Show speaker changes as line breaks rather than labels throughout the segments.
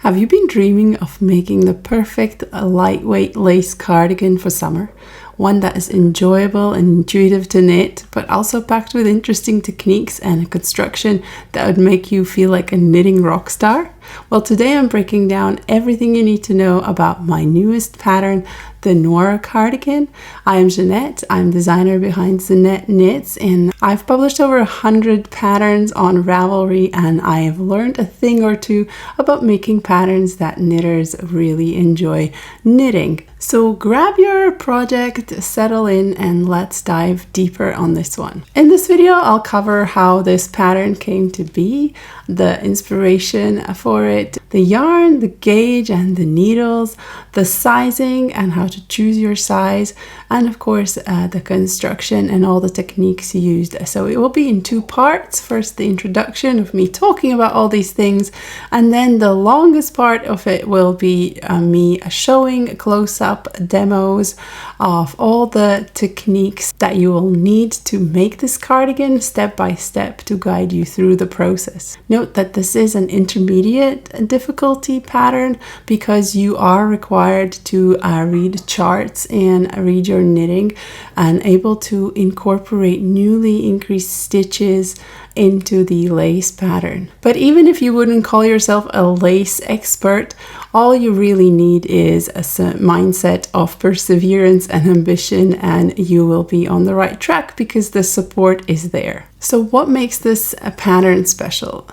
Have you been dreaming of making the perfect lightweight lace cardigan for summer? One that is enjoyable and intuitive to knit, but also packed with interesting techniques and a construction that would make you feel like a knitting rock star? Well, today I'm breaking down everything you need to know about my newest pattern, the Noura Cardigan. I am Jeanette, I'm designer behind Jeanette Knits, and I've published over 100 patterns on Ravelry, and I have learned a thing or two about making patterns that knitters really enjoy knitting. So grab your project, settle in, and let's dive deeper on this one. In this video, I'll cover how this pattern came to be, the inspiration for it, the yarn, the gauge and the needles, the sizing and how to choose your size, and of course the construction and all the techniques used. So it will be in two parts. First, the introduction of me talking about all these things, and then the longest part of it will be me showing close-up demos of all the techniques that you will need to make this cardigan step by step to guide you through the process. Note that this is an intermediate difficulty pattern because you are required to read charts and read your knitting and able to incorporate newly increased stitches into the lace pattern. But even if you wouldn't call yourself a lace expert, all you really need is a mindset of perseverance and ambition, and you will be on the right track because the support is there. So what makes this pattern special?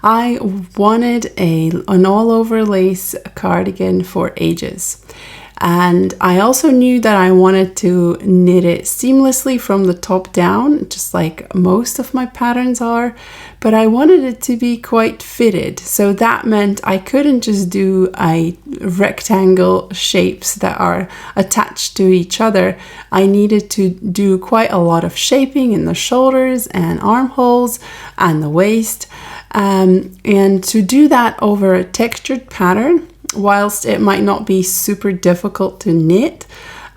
I wanted an all-over lace cardigan for ages. And I also knew that I wanted to knit it seamlessly from the top down, just like most of my patterns are, but I wanted it to be quite fitted. So that meant I couldn't just do rectangle shapes that are attached to each other. I needed to do quite a lot of shaping in the shoulders and armholes and the waist. And to do that over a textured pattern, whilst it might not be super difficult to knit,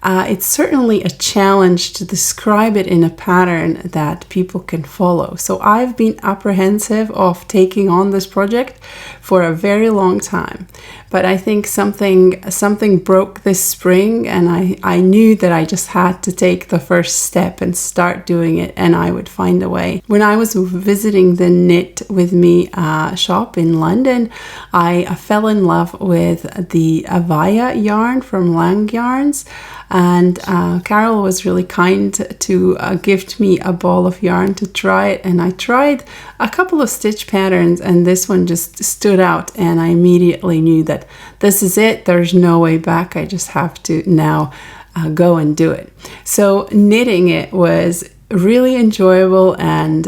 it's certainly a challenge to describe it in a pattern that people can follow. So I've been apprehensive of taking on this project for a very long time. But I think something broke this spring, and I knew that I just had to take the first step and start doing it, and I would find a way. When I was visiting the Knit With Me shop in London, I fell in love with the Avaya yarn from Lang Yarns. And Carol was really kind to gift me a ball of yarn to try it, and I tried a couple of stitch patterns, and this one just stood out, and I immediately knew that this is it. There's no way back. I just have to now go and do it. So knitting it was really enjoyable and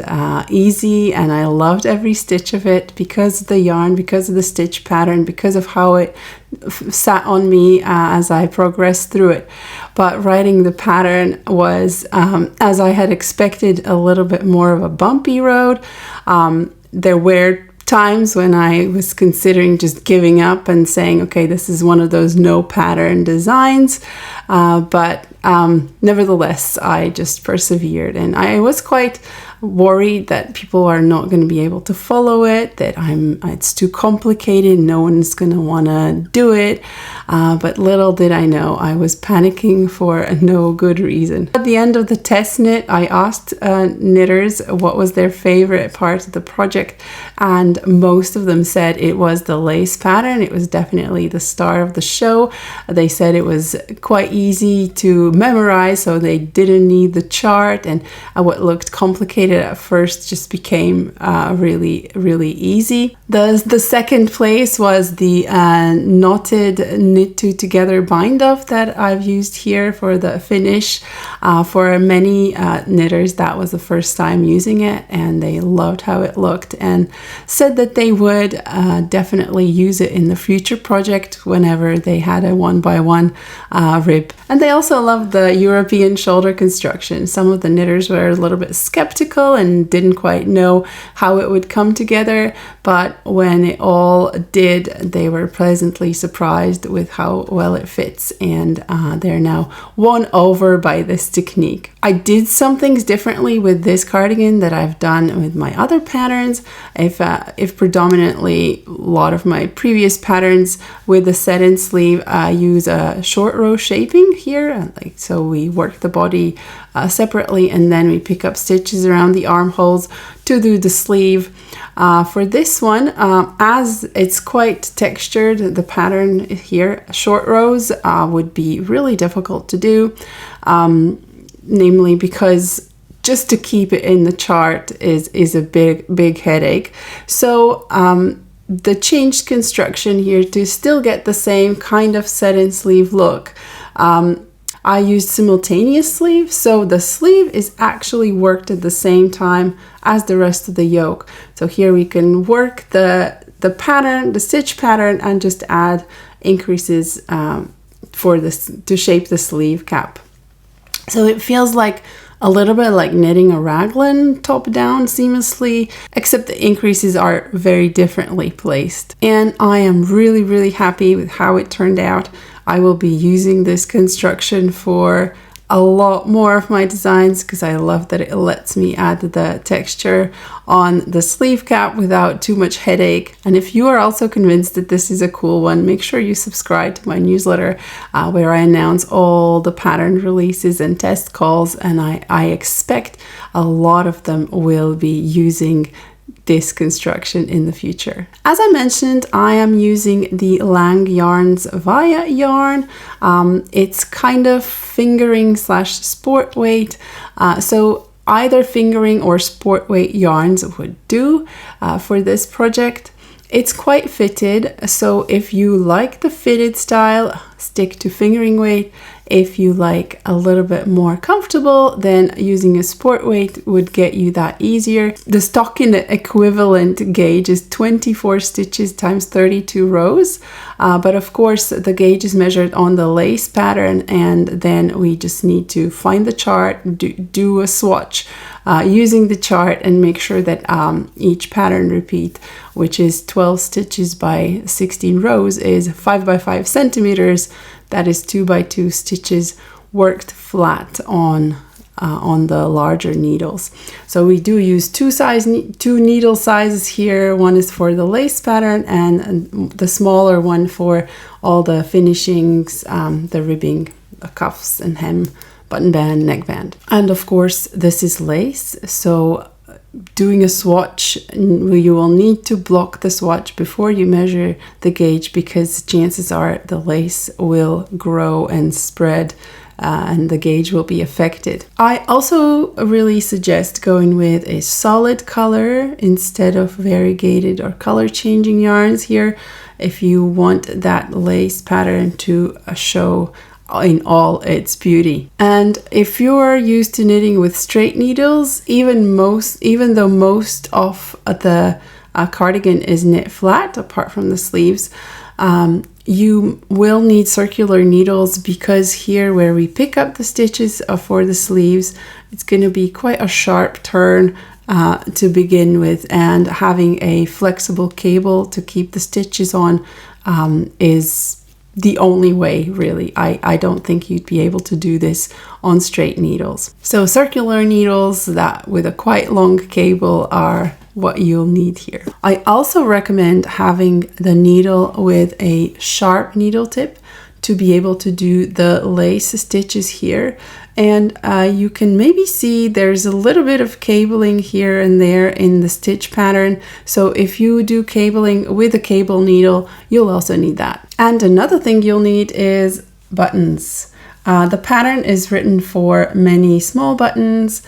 easy, and I loved every stitch of it because of the yarn, because of the stitch pattern, because of how it sat on me as I progressed through it. But writing the pattern was, as I had expected, a little bit more of a bumpy road. There were times when I was considering just giving up and saying, okay, this is one of those no pattern designs, but nevertheless I just persevered, and I was quite worried that people are not going to be able to follow it, that it's too complicated, no one's going to want to do it, but little did I know I was panicking for no good reason. At the end of the test knit, I asked knitters what was their favorite part of the project, and most of them said it was the lace pattern. It was definitely the star of the show. They said it was quite easy to memorize, so they didn't need the chart, and what looked complicated at first just became really easy. The second place was the knotted knit two together bind off that I've used here for the finish. For many knitters, that was the first time using it, and they loved how it looked and said that they would definitely use it in the future project whenever they had a 1x1 rib. And they also loved the European shoulder construction. Some of the knitters were a little bit skeptical and didn't quite know how it would come together, but when it all did, they were pleasantly surprised with how well it fits, and they're now won over by this technique. I did some things differently with this cardigan that I've done with my other patterns. If predominantly a lot of my previous patterns with the set-in sleeve use a short row shaping here, like so we work the body separately, and then we pick up stitches around the armholes to do the sleeve. For this one, as it's quite textured, the pattern here, short rows would be really difficult to do, namely because just to keep it in the chart is a big headache. So the changed construction here to still get the same kind of set-in sleeve look. I used simultaneous sleeve, so the sleeve is actually worked at the same time as the rest of the yoke. So here we can work the pattern, the stitch pattern, and just add increases for this to shape the sleeve cap. So it feels like a little bit like knitting a raglan top down seamlessly, except the increases are very differently placed. And I am really happy with how it turned out. I will be using this construction for a lot more of my designs because I love that it lets me add the texture on the sleeve cap without too much headache. And if you are also convinced that this is a cool one, make sure you subscribe to my newsletter where I announce all the pattern releases and test calls, and I expect a lot of them will be using this construction in the future. As I mentioned, I am using the Lang Yarns Via yarn. It's kind of fingering / sport weight. So either fingering or sport weight yarns would do for this project. It's quite fitted, so if you like the fitted style, stick to fingering weight. If you like a little bit more comfortable, then using a sport weight would get you that easier. The stocking equivalent gauge is 24 stitches times 32 rows, but of course the gauge is measured on the lace pattern, and then we just need to find the chart, do a swatch using the chart, and make sure that each pattern repeat, which is 12 stitches by 16 rows, is 5 by 5 centimeters. That is 2 by 2 stitches worked flat on the larger needles. So we do use two needle sizes here. One is for the lace pattern and the smaller one for all the finishings, the ribbing, the cuffs and hem, button band, neckband. And of course this is lace, so doing a swatch, you will need to block the swatch before you measure the gauge, because chances are the lace will grow and spread and the gauge will be affected. I also really suggest going with a solid color instead of variegated or color changing yarns here if you want that lace pattern to show in all its beauty. And if you're used to knitting with straight needles, even though most of the cardigan is knit flat apart from the sleeves, you will need circular needles, because here where we pick up the stitches for the sleeves, it's going to be quite a sharp turn to begin with, and having a flexible cable to keep the stitches on is the only way, really. I don't think you'd be able to do this on straight needles. So circular needles that with a quite long cable are what you'll need here. I also recommend having the needle with a sharp needle tip to be able to do the lace stitches here. And you can maybe see there's a little bit of cabling here and there in the stitch pattern. So if you do cabling with a cable needle, you'll also need that. And another thing you'll need is buttons. The pattern is written for many small buttons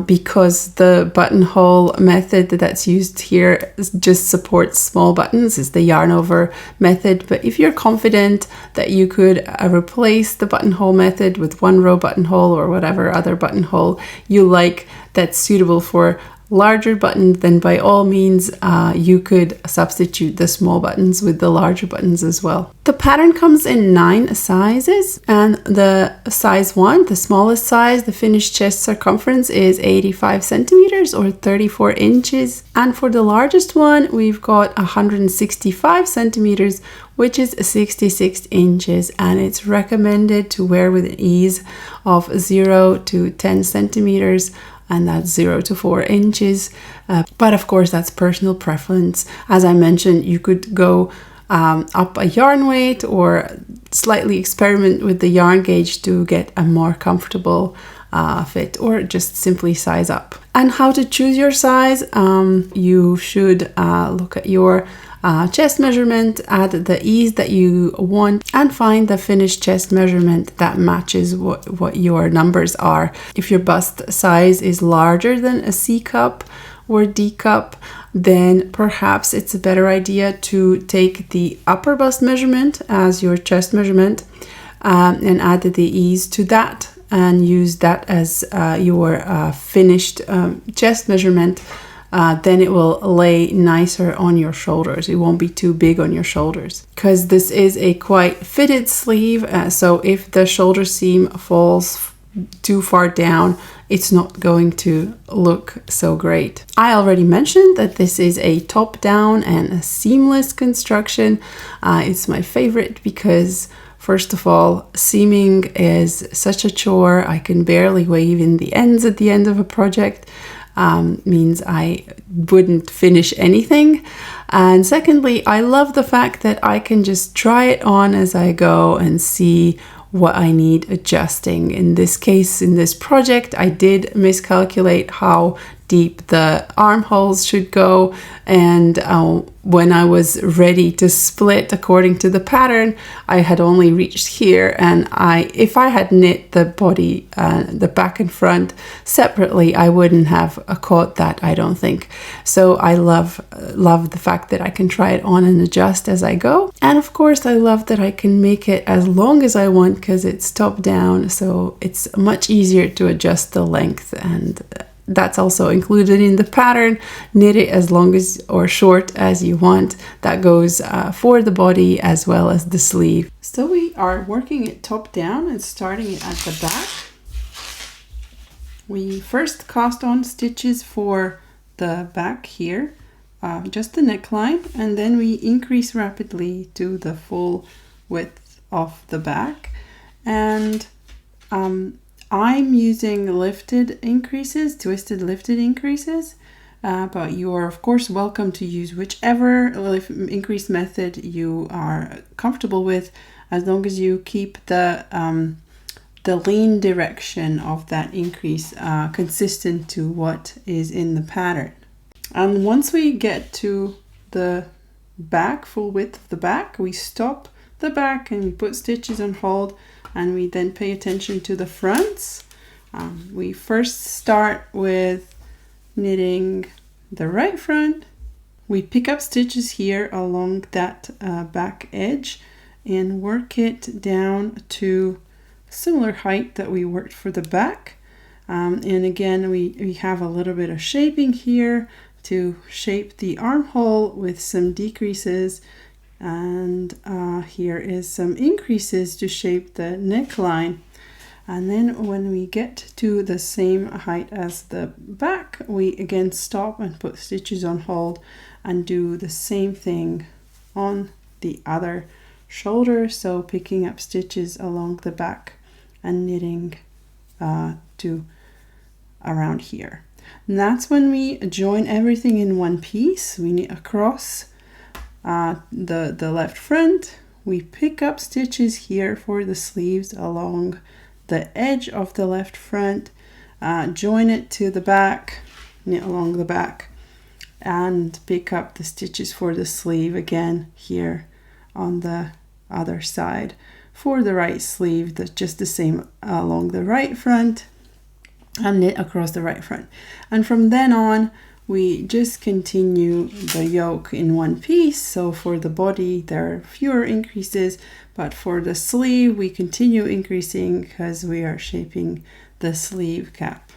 because the buttonhole method that's used here just supports small buttons. It's the yarn over method. But if you're confident that you could replace the buttonhole method with one row buttonhole or whatever other buttonhole you like that's suitable for larger buttons, then by all means you could substitute the small buttons with the larger buttons as well. The pattern comes in 9 sizes, and the size 1, the smallest size, the finished chest circumference is 85 centimeters or 34 inches. And for the largest one, we've got 165 centimeters, which is 66 inches, and it's recommended to wear with an ease of 0 to 10 centimeters, and that's 0 to 4 inches. But of course, that's personal preference. As I mentioned, you could go up a yarn weight or slightly experiment with the yarn gauge to get a more comfortable fit, or just simply size up. And how to choose your size, you should look at your chest measurement, add the ease that you want, and find the finished chest measurement that matches what your numbers are. If your bust size is larger than a C cup or D cup, then perhaps it's a better idea to take the upper bust measurement as your chest measurement and add the ease to that and use that as your finished chest measurement. Then it will lay nicer on your shoulders. It won't be too big on your shoulders, because this is a quite fitted sleeve. So if the shoulder seam falls too far down, it's not going to look so great. I already mentioned that this is a top down and a seamless construction. It's my favorite because, first of all, seaming is such a chore. I can barely weave in the ends at the end of a project. Means I wouldn't finish anything. And secondly, I love the fact that I can just try it on as I go and see what I need adjusting. In this case, in this project, I did miscalculate how deep the armholes should go, and when I was ready to split according to the pattern, I had only reached here, and if I had knit the body, the back and front separately, I wouldn't have caught that, I don't think. So I love the fact that I can try it on and adjust as I go. And of course, I love that I can make it as long as I want because it's top down, so it's much easier to adjust the length, and that's also included in the pattern. Knit it as long as or short as you want. That goes for the body as well as the sleeve. So we are working it top down and starting it at the back. We first cast on stitches for the back here, just the neckline, and then we increase rapidly to the full width of the back. And I'm using lifted increases, twisted lifted increases, but you are of course welcome to use whichever increase method you are comfortable with, as long as you keep the lean direction of that increase consistent to what is in the pattern. And once we get to the back, full width of the back, we stop the back and we put stitches on hold, and we then pay attention to the fronts. We first start with knitting the right front. We pick up stitches here along that back edge and work it down to similar height that we worked for the back. And again, we have a little bit of shaping here to shape the armhole with some decreases. And here is some increases to shape the neckline. And then when we get to the same height as the back, we again stop and put stitches on hold and do the same thing on the other shoulder. So picking up stitches along the back and knitting to around here. And that's when we join everything in one piece. We knit across the left front. We pick up stitches here for the sleeves along the edge of the left front, join it to the back, knit along the back, and pick up the stitches for the sleeve again here on the other side. For the right sleeve, that's just the same along the right front and knit across the right front. And from then on, we just continue the yoke in one piece. So for the body, there are fewer increases, but for the sleeve, we continue increasing because we are shaping the sleeve cap.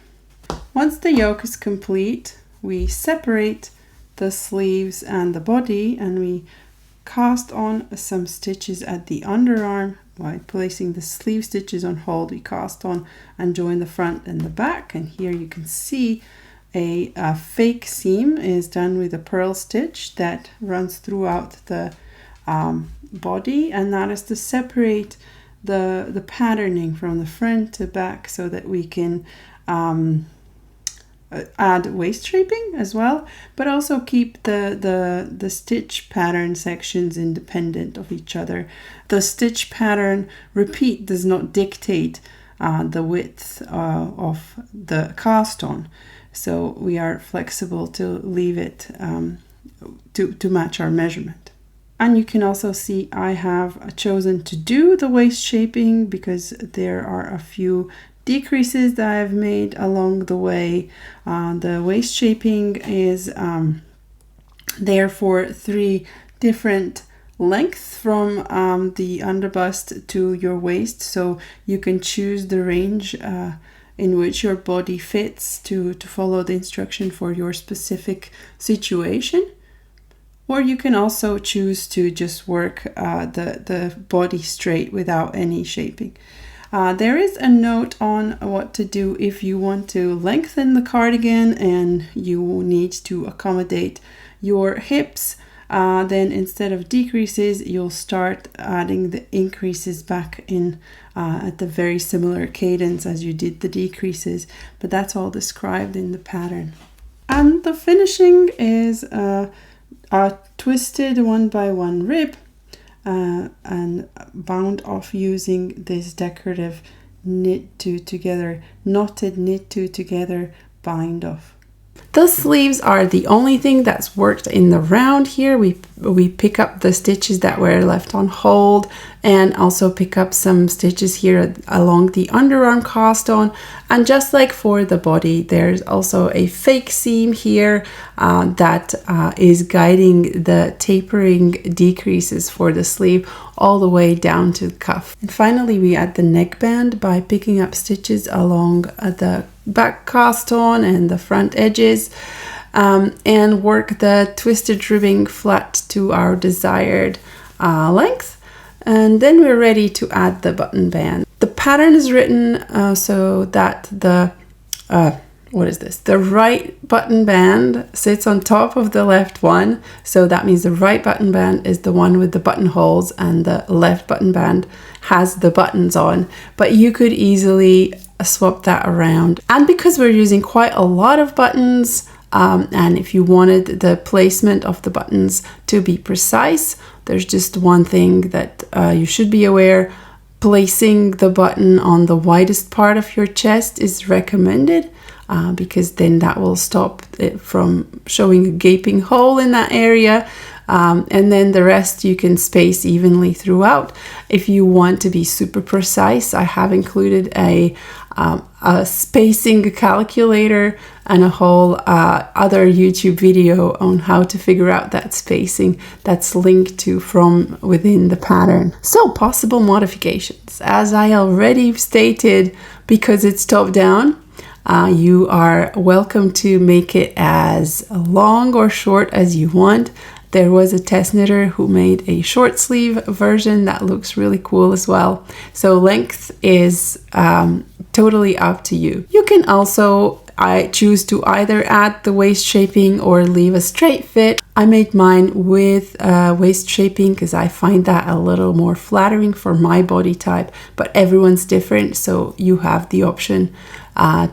Once the yoke is complete, we separate the sleeves and the body, and we cast on some stitches at the underarm. By placing the sleeve stitches on hold, we cast on and join the front and the back. And here you can see a fake seam is done with a purl stitch that runs throughout the body, and that is to separate the patterning from the front to back so that we can add waist shaping as well, but also keep the stitch pattern sections independent of each other. The stitch pattern repeat does not dictate the width of the cast on, so we are flexible to leave it to match our measurement. And you can also see I have chosen to do the waist shaping because there are a few decreases that I've made along the way. The waist shaping is there for 3 different lengths from the underbust to your waist, so you can choose the range in which your body fits to follow the instruction for your specific situation. Or you can also choose to just work the body straight without any shaping. There is a note on what to do if you want to lengthen the cardigan and you need to accommodate your hips. Then instead of decreases, you'll start adding the increases back in at the very similar cadence as you did the decreases, but that's all described in the pattern. And the finishing is a twisted 1x1 rib and bound off using this decorative knotted knit two together bind off. The sleeves are the only thing that's worked in the round here. We pick up the stitches that were left on hold and also pick up some stitches here along the underarm cast on. And just like for the body, there's also a fake seam here that is guiding the tapering decreases for the sleeve all the way down to the cuff. And finally, we add the neckband by picking up stitches along the back cast on and the front edges and work the twisted ribbing flat to our desired length. And then we're ready to add the button band. The pattern is written so that the right button band sits on top of the left one. So that means the right button band is the one with the buttonholes and the left button band has the buttons on. But you could easily swap that around. And because we're using quite a lot of buttons, and if you wanted the placement of the buttons to be precise, there's just one thing that you should be aware. Placing the button on the widest part of your chest is recommended because then that will stop it from showing a gaping hole in that area. And then the rest you can space evenly throughout. If you want to be super precise, I have included a spacing calculator and a whole other YouTube video on how to figure out that spacing that's linked to from within the pattern. So possible modifications. As I already stated, because it's top down, you are welcome to make it as long or short as you want. There was a test knitter who made a short sleeve version that looks really cool as well. So length is totally up to you. You can also choose to either add the waist shaping or leave a straight fit. I made mine with waist shaping because I find that a little more flattering for my body type, but everyone's different, so you have the option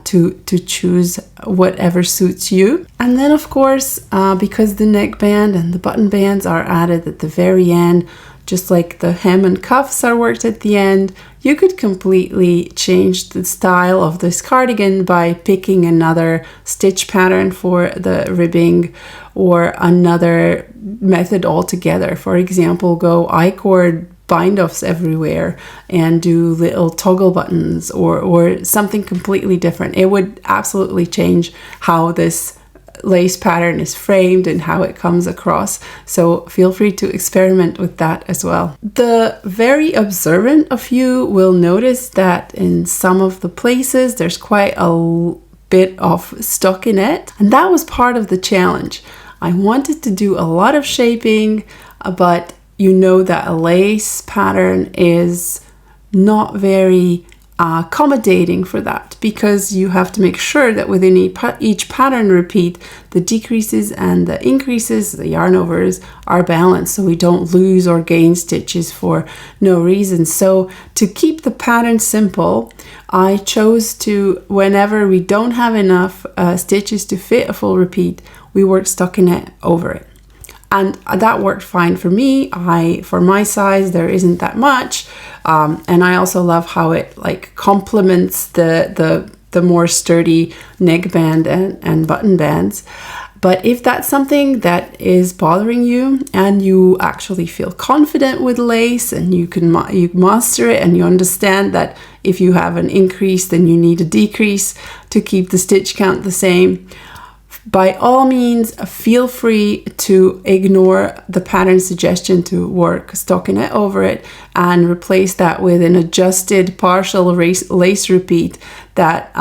to choose whatever suits you. And then of course, because the neckband and the button bands are added at the very end, just like the hem and cuffs are worked at the end, you could completely change the style of this cardigan by picking another stitch pattern for the ribbing or another method altogether. For example, go I-cord bind offs everywhere and do little toggle buttons or something completely different. It would absolutely change how this lace pattern is framed and how it comes across. So feel free to experiment with that as well. The very observant of you will notice that in some of the places there's quite a bit of stockinette, and that was part of the challenge. I wanted to do a lot of shaping, but you know that a lace pattern is not very accommodating for that, because you have to make sure that within each pattern repeat, the decreases and the increases, the yarn overs, are balanced, so we don't lose or gain stitches for no reason. So to keep the pattern simple, I chose to, whenever we don't have enough stitches to fit a full repeat, we work stockinette over it. And that worked fine for me. For my size, there isn't that much. And I also love how it like complements the more sturdy neckband and button bands. But if that's something that is bothering you and you actually feel confident with lace and you master it, and you understand that if you have an increase, then you need a decrease to keep the stitch count the same, by all means, feel free to ignore the pattern suggestion to work stockinette over it and replace that with an adjusted partial lace repeat that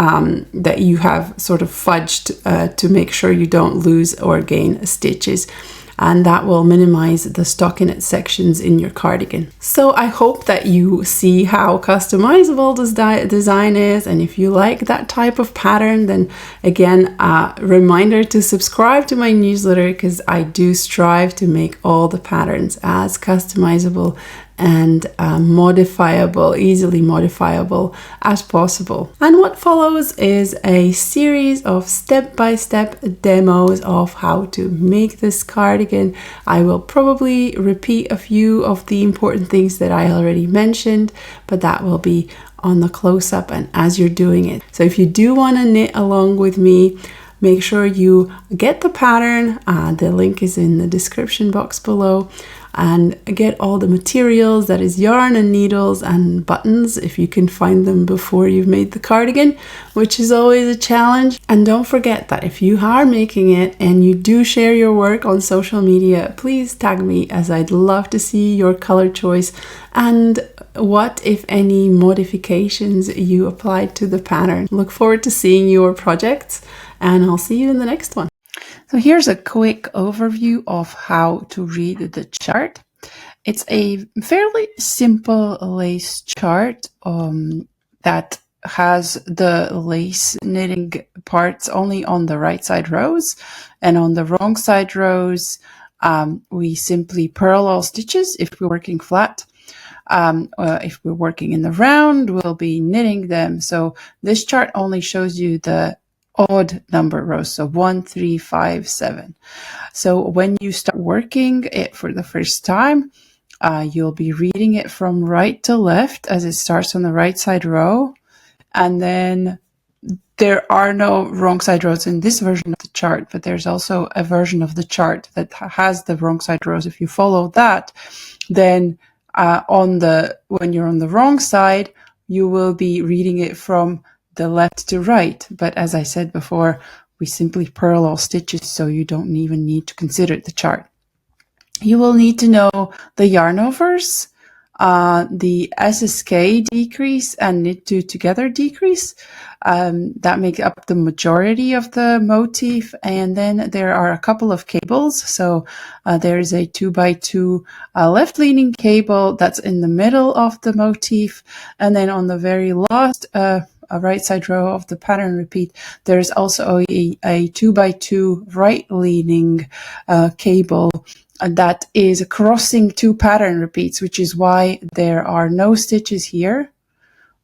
you have sort of fudged to make sure you don't lose or gain stitches. And that will minimize the stockinette sections in your cardigan. So I hope that you see how customizable this design is, and if you like that type of pattern, then again, reminder to subscribe to my newsletter, because I do strive to make all the patterns as customizable and modifiable, easily modifiable as possible. And what follows is a series of step-by-step demos of how to make this cardigan. I will probably repeat a few of the important things that I already mentioned, but that will be on the close-up and as you're doing it. So if you do want to knit along with me, make sure you get the pattern. The link is in the description box below. And get all the materials, that is yarn and needles and buttons, if you can find them before you've made the cardigan, which is always a challenge. And don't forget that if you are making it and you do share your work on social media, please tag me, as I'd love to see your color choice and what, if any, modifications you applied to the pattern. Look forward to seeing your projects, and I'll see you in the next one. So here's a quick overview of how to read the chart. It's a fairly simple lace chart that has the lace knitting parts only on the right side rows, and on the wrong side rows we simply purl all stitches if we're working flat. If we're working in the round, we'll be knitting them. So this chart only shows you the odd number rows, so 1, 3, 5, 7. So when you start working it for the first time, you'll be reading it from right to left as it starts on the right side row, and then there are no wrong side rows in this version of the chart, but there's also a version of the chart that has the wrong side rows. If you follow that, then when you're on the wrong side, you will be reading it from the left to right. But as I said before, we simply purl all stitches, so you don't even need to consider the chart. You will need to know the yarn overs, the SSK decrease and knit two together decrease. That make up the majority of the motif. And then there are a couple of cables. So there is a 2x2 left leaning cable that's in the middle of the motif. And then on the very last right side row of the pattern repeat, there's also a 2x2 right leaning cable that is crossing two pattern repeats, which is why there are no stitches here,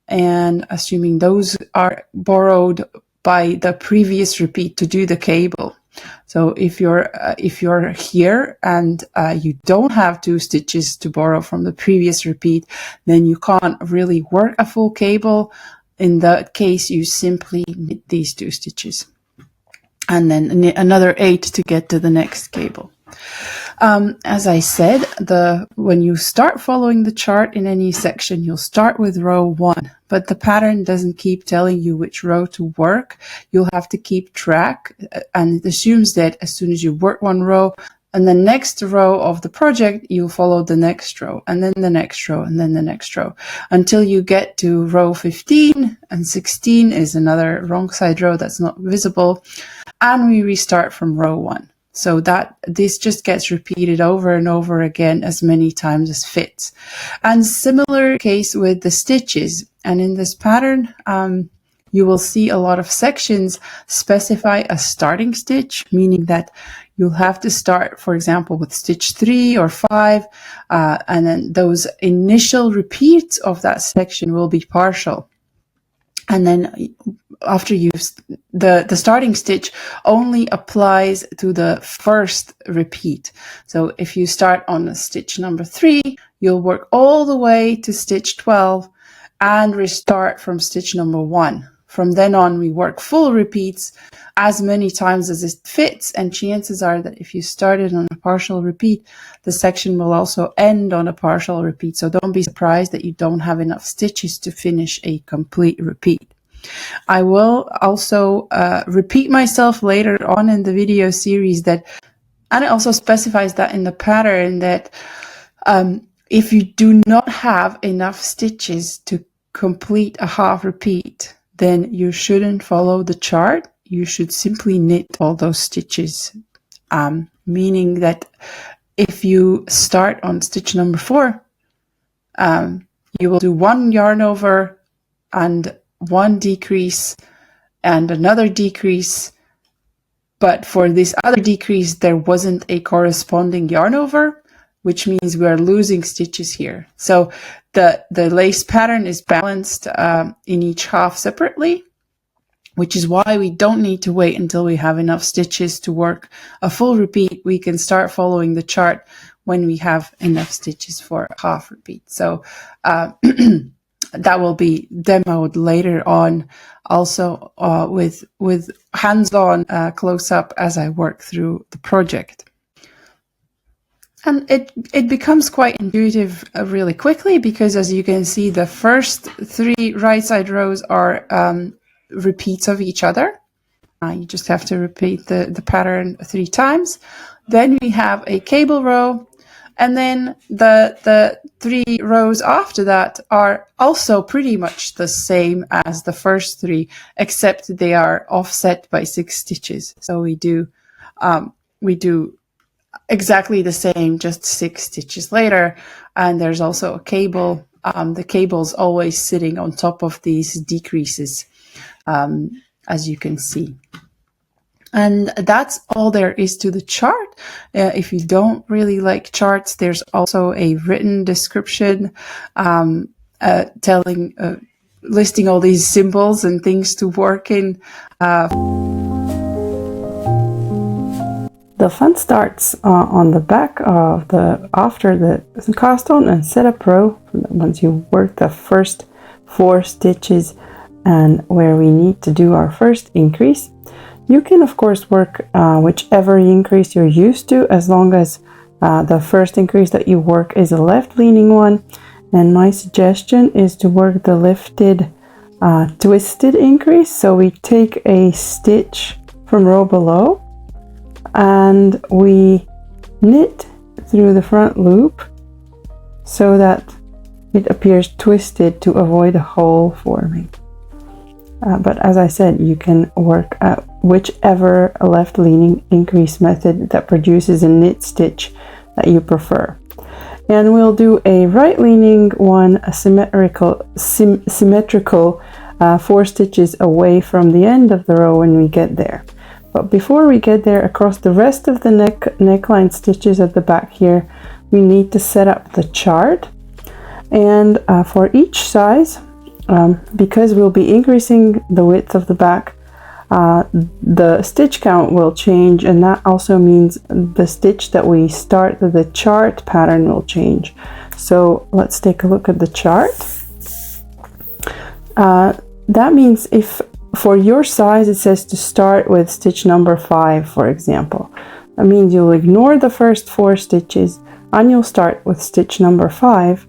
and assuming those are borrowed by the previous repeat to do the cable. So if you're here and you don't have two stitches to borrow from the previous repeat, then you can't really work a full cable. In that case, you simply knit these two stitches and then knit another 8 to get to the next cable. As I said, when you start following the chart in any section, you'll start with row 1, but the pattern doesn't keep telling you which row to work. You'll have to keep track, and it assumes that as soon as you work one row, and the next row of the project, you follow the next row, and then the next row, and then the next row, until you get to row 15, and 16 is another wrong side row that's not visible, and we restart from row 1. So that this just gets repeated over and over again as many times as fits. And similar case with the stitches. And in this pattern, you will see a lot of sections specify a starting stitch, meaning that you'll have to start, for example, with stitch 3 or 5, and then those initial repeats of that section will be partial. And then after the starting stitch only applies to the first repeat. So if you start on stitch number 3, you'll work all the way to stitch 12 and restart from stitch number 1. From then on, we work full repeats as many times as it fits, and chances are that if you started on a partial repeat, the section will also end on a partial repeat. So don't be surprised that you don't have enough stitches to finish a complete repeat. I will also repeat myself later on in the video series that, and it also specifies that in the pattern, that if you do not have enough stitches to complete a half repeat, then you shouldn't follow the chart. You should simply knit all those stitches, meaning that if you start on stitch number 4, you will do 1 yarn over and 1 decrease and another decrease, but for this other decrease there wasn't a corresponding yarn over, which means we are losing stitches here. So the lace pattern is balanced in each half separately, which is why we don't need to wait until we have enough stitches to work a full repeat. We can start following the chart when we have enough stitches for a half repeat. So that will be demoed later on, also with hands-on close-up as I work through the project. And it becomes quite intuitive really quickly, because as you can see, the first 3 right side rows are repeats of each other. You just have to repeat the pattern 3 times. Then we have a cable row, and then the 3 rows after that are also pretty much the same as the first 3, except they are offset by 6 stitches. So we do exactly the same, just 6 stitches later. And there's also a cable. The cable's always sitting on top of these decreases, as you can see. And that's all there is to the chart. If you don't really like charts, there's also a written description listing all these symbols and things to work in. The fun starts on the back of after the cast on and setup row. Once you work the first 4 stitches and where we need to do our first increase. You can of course work whichever increase you're used to, as long as the first increase that you work is a left leaning one. And my suggestion is to work the lifted twisted increase. So we take a stitch from row below and we knit through the front loop so that it appears twisted to avoid a hole forming. But as I said, you can work whichever left-leaning increase method that produces a knit stitch that you prefer. And we'll do a right-leaning one, a symmetrical 4 stitches away from the end of the row when we get there. But before we get there, across the rest of the neckline stitches at the back here, we need to set up the chart. And for each size, because we'll be increasing the width of the back, the stitch count will change, and that also means the stitch that we start the chart pattern will change. So let's take a look at the chart. That means if for your size it says to start with stitch number 5, for example, that means you'll ignore the first 4 stitches and you'll start with stitch number 5.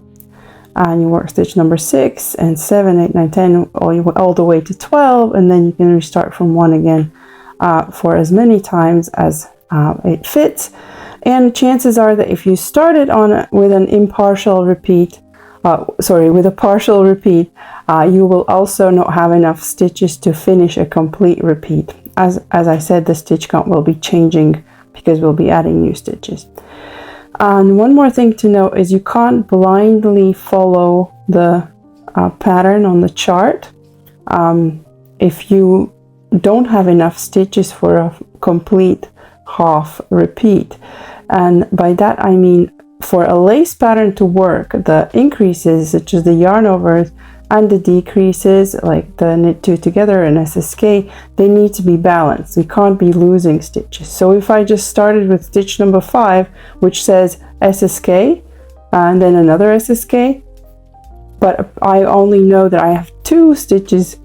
And you work stitch number 6 and 7, 8, 9, 10, all the way to 12, and then you can restart from 1 again for as many times as it fits. And chances are that if you started on with an impartial repeat, with a partial repeat, you will also not have enough stitches to finish a complete repeat. As I said, the stitch count will be changing because we'll be adding new stitches. And one more thing to note is you can't blindly follow the pattern on the chart if you don't have enough stitches for a complete half repeat. And by that I mean, for a lace pattern to work, the increases, such as the yarn overs, and the decreases, like the knit two together and SSK, they need to be balanced. We can't be losing stitches. So if I just started with stitch number 5, which says SSK, and then another SSK, but I only know that I have 2 stitches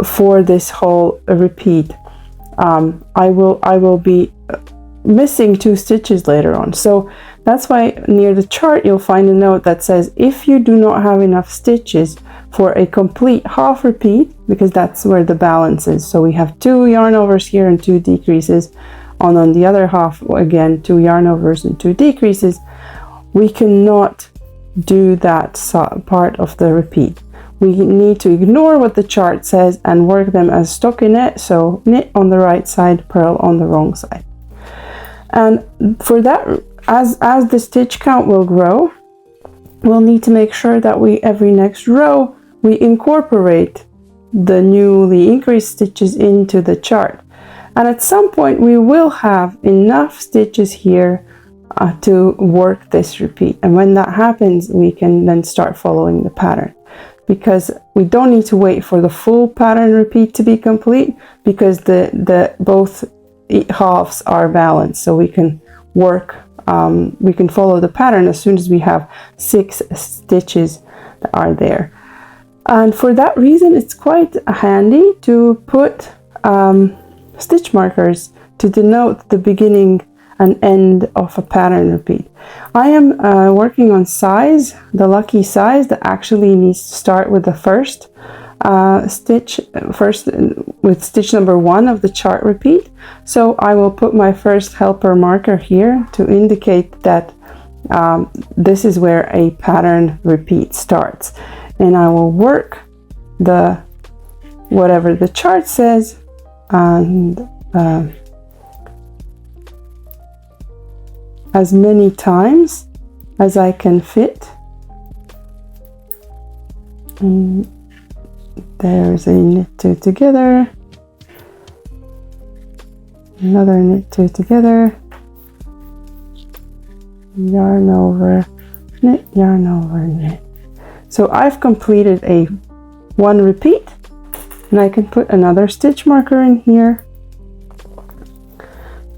for this whole repeat, I will be missing 2 stitches later on. So that's why near the chart you'll find a note that says if you do not have enough stitches for a complete half repeat, because that's where the balance is. So we have 2 yarn overs here and 2 decreases, and on the other half again 2 yarn overs and 2 decreases. We cannot do that part of the repeat. We need to ignore what the chart says and work them as stockinette, so knit on the right side, purl on the wrong side. And for that, as the stitch count will grow, we'll need to make sure that every next row we incorporate the newly increased stitches into the chart. And at some point we will have enough stitches here to work this repeat. And when that happens, we can then start following the pattern, because we don't need to wait for the full pattern repeat to be complete, because the both halves are balanced. So we can work, we can follow the pattern as soon as we have 6 stitches that are there. And for that reason, it's quite handy to put stitch markers to denote the beginning and end of a pattern repeat. I am working on size, the lucky size that actually needs to start with the first stitch, with stitch number 1 of the chart repeat. So I will put my first helper marker here to indicate that this is where a pattern repeat starts. And I will work the whatever the chart says, and as many times as I can fit. And there's a knit 2 together, another knit 2 together, yarn over, knit, yarn over, knit. So I've completed a 1 repeat, and I can put another stitch marker in here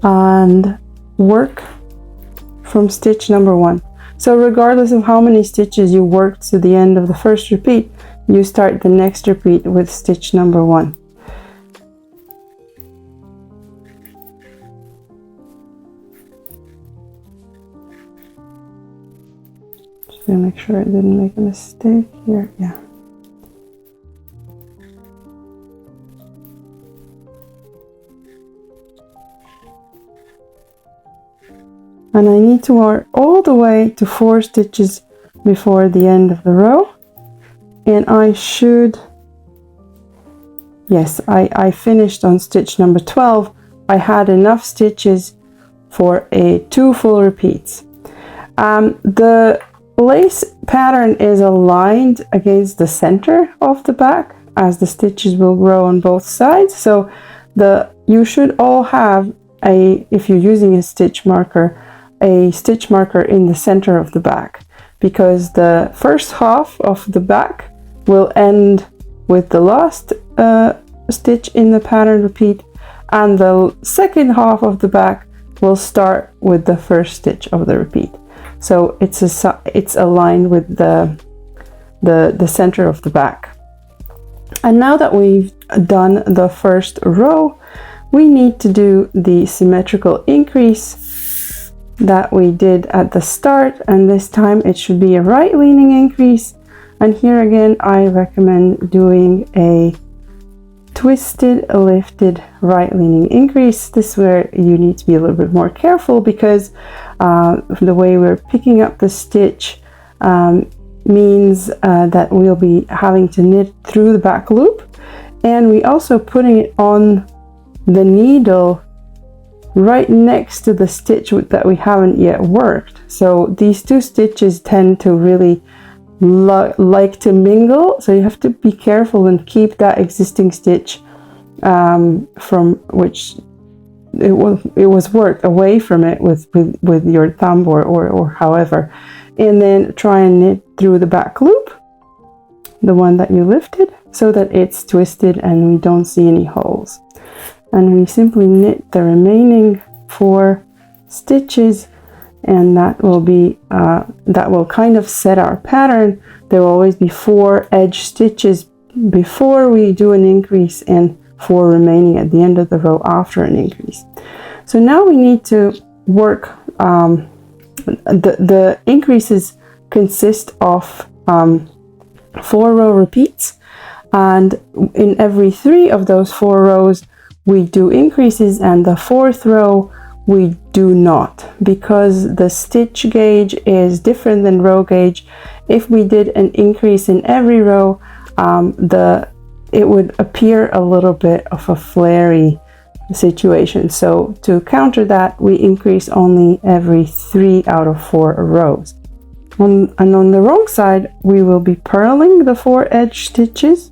and work from stitch number 1. So regardless of how many stitches you worked to the end of the first repeat, you start the next repeat with stitch number 1. Just gonna make sure I didn't make a mistake here. Yeah. And I need to work all the way to 4 stitches before the end of the row. And I should, yes, I finished on stitch number 12. I had enough stitches for 2 full repeats. The lace pattern is aligned against the center of the back, as the stitches will grow on both sides. So you should all have if you're using a stitch marker in the center of the back, because the first half of the back will end with the last stitch in the pattern repeat, and the second half of the back will start with the first stitch of the repeat. So it's aligned with the center of the back. And now that we've done the first row, we need to do the symmetrical increase that we did at the start, and this time it should be a right leaning increase. And here again I recommend doing a twisted, lifted, right leaning increase. This is where you need to be a little bit more careful because the way we're picking up the stitch means that we'll be having to knit through the back loop, and we also putting it on the needle right next to the stitch that we haven't yet worked. So these two stitches tend to really like to mingle, so you have to be careful and keep that existing stitch from which it was worked away from it with your thumb or however, and then try and knit through the back loop, the one that you lifted, so that it's twisted and we don't see any holes. And we simply knit the remaining 4 stitches, and that will kind of set our pattern. There will always be 4 edge stitches before we do an increase and 4 remaining at the end of the row after an increase. So now we need to work, the increases consist of 4 row repeats, and in every 3 of those 4 rows we do increases, and the 4th row we do not, because the stitch gauge is different than row gauge. If we did an increase in every row, it would appear a little bit of a flary situation. So to counter that, we increase only every 3 out of 4 rows. And on the wrong side, we will be purling the 4 edge stitches.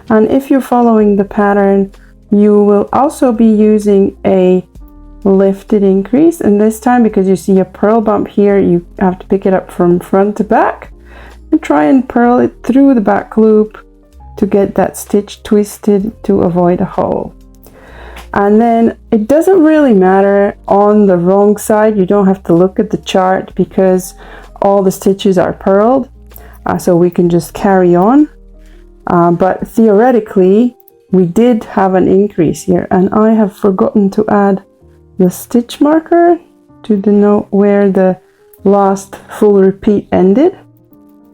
And if you're following the pattern, you will also be using a lifted increase, and this time, because you see a purl bump here, you have to pick it up from front to back and try and purl it through the back loop to get that stitch twisted to avoid a hole. And then it doesn't really matter on the wrong side, you don't have to look at the chart because all the stitches are purled, so we can just carry on. But theoretically, we did have an increase here, and I have forgotten to add the stitch marker to denote where the last full repeat ended,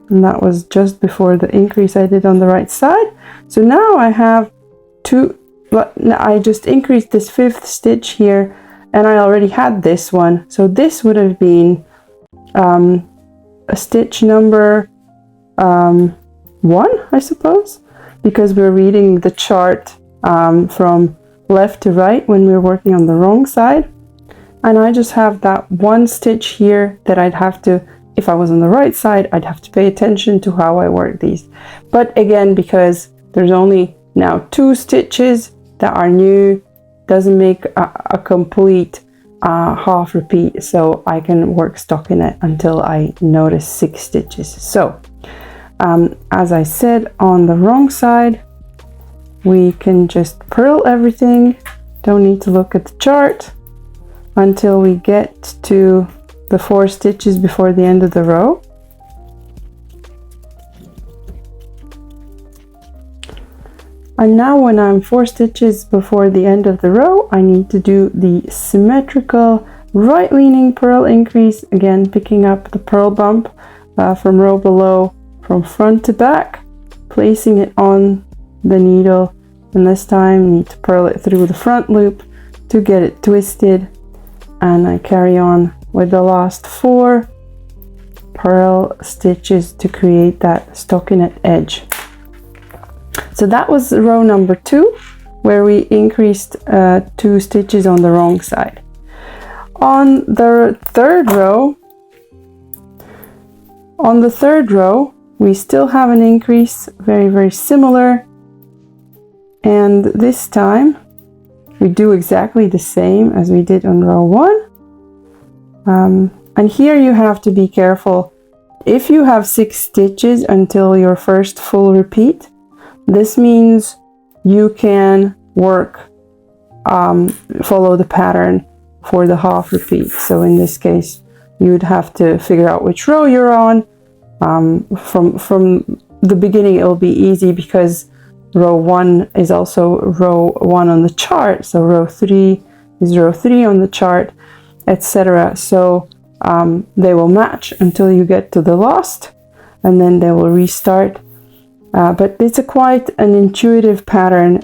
and that was just before the increase I did on the right side. So now I have 2, I just increased this 5th stitch here, and I already had this one, so this would have been a stitch number 1, I suppose, because we're reading the chart from left to right when we're working on the wrong side. And I just have that 1 stitch here that I'd have to, if I was on the right side, I'd have to pay attention to how I work these. But again, because there's only now 2 stitches that are new, doesn't make a complete half repeat, so I can work stockinette until I notice 6 stitches. So as I said, on the wrong side, we can just purl everything, don't need to look at the chart until we get to the 4 stitches before the end of the row. And now when I'm 4 stitches before the end of the row, I need to do the symmetrical right leaning purl increase, again picking up the purl bump from row below, from front to back, placing it on the needle, and this time I need to purl it through the front loop to get it twisted, and I carry on with the last 4 purl stitches to create that stockinette edge. So that was row number 2, where we increased 2 stitches on the wrong side. On the third row, we still have an increase, very similar, and this time we do exactly the same as we did on row 1. And here you have to be careful. If you have 6 stitches until your first full repeat, this means you can work, follow the pattern for the half repeat. So in this case, you would have to figure out which row you're on. From the beginning, it will be easy because row 1 is also row 1 on the chart. So row 3 is row 3 on the chart, etc. So they will match until you get to the last, and then they will restart. but it's a quite an intuitive pattern.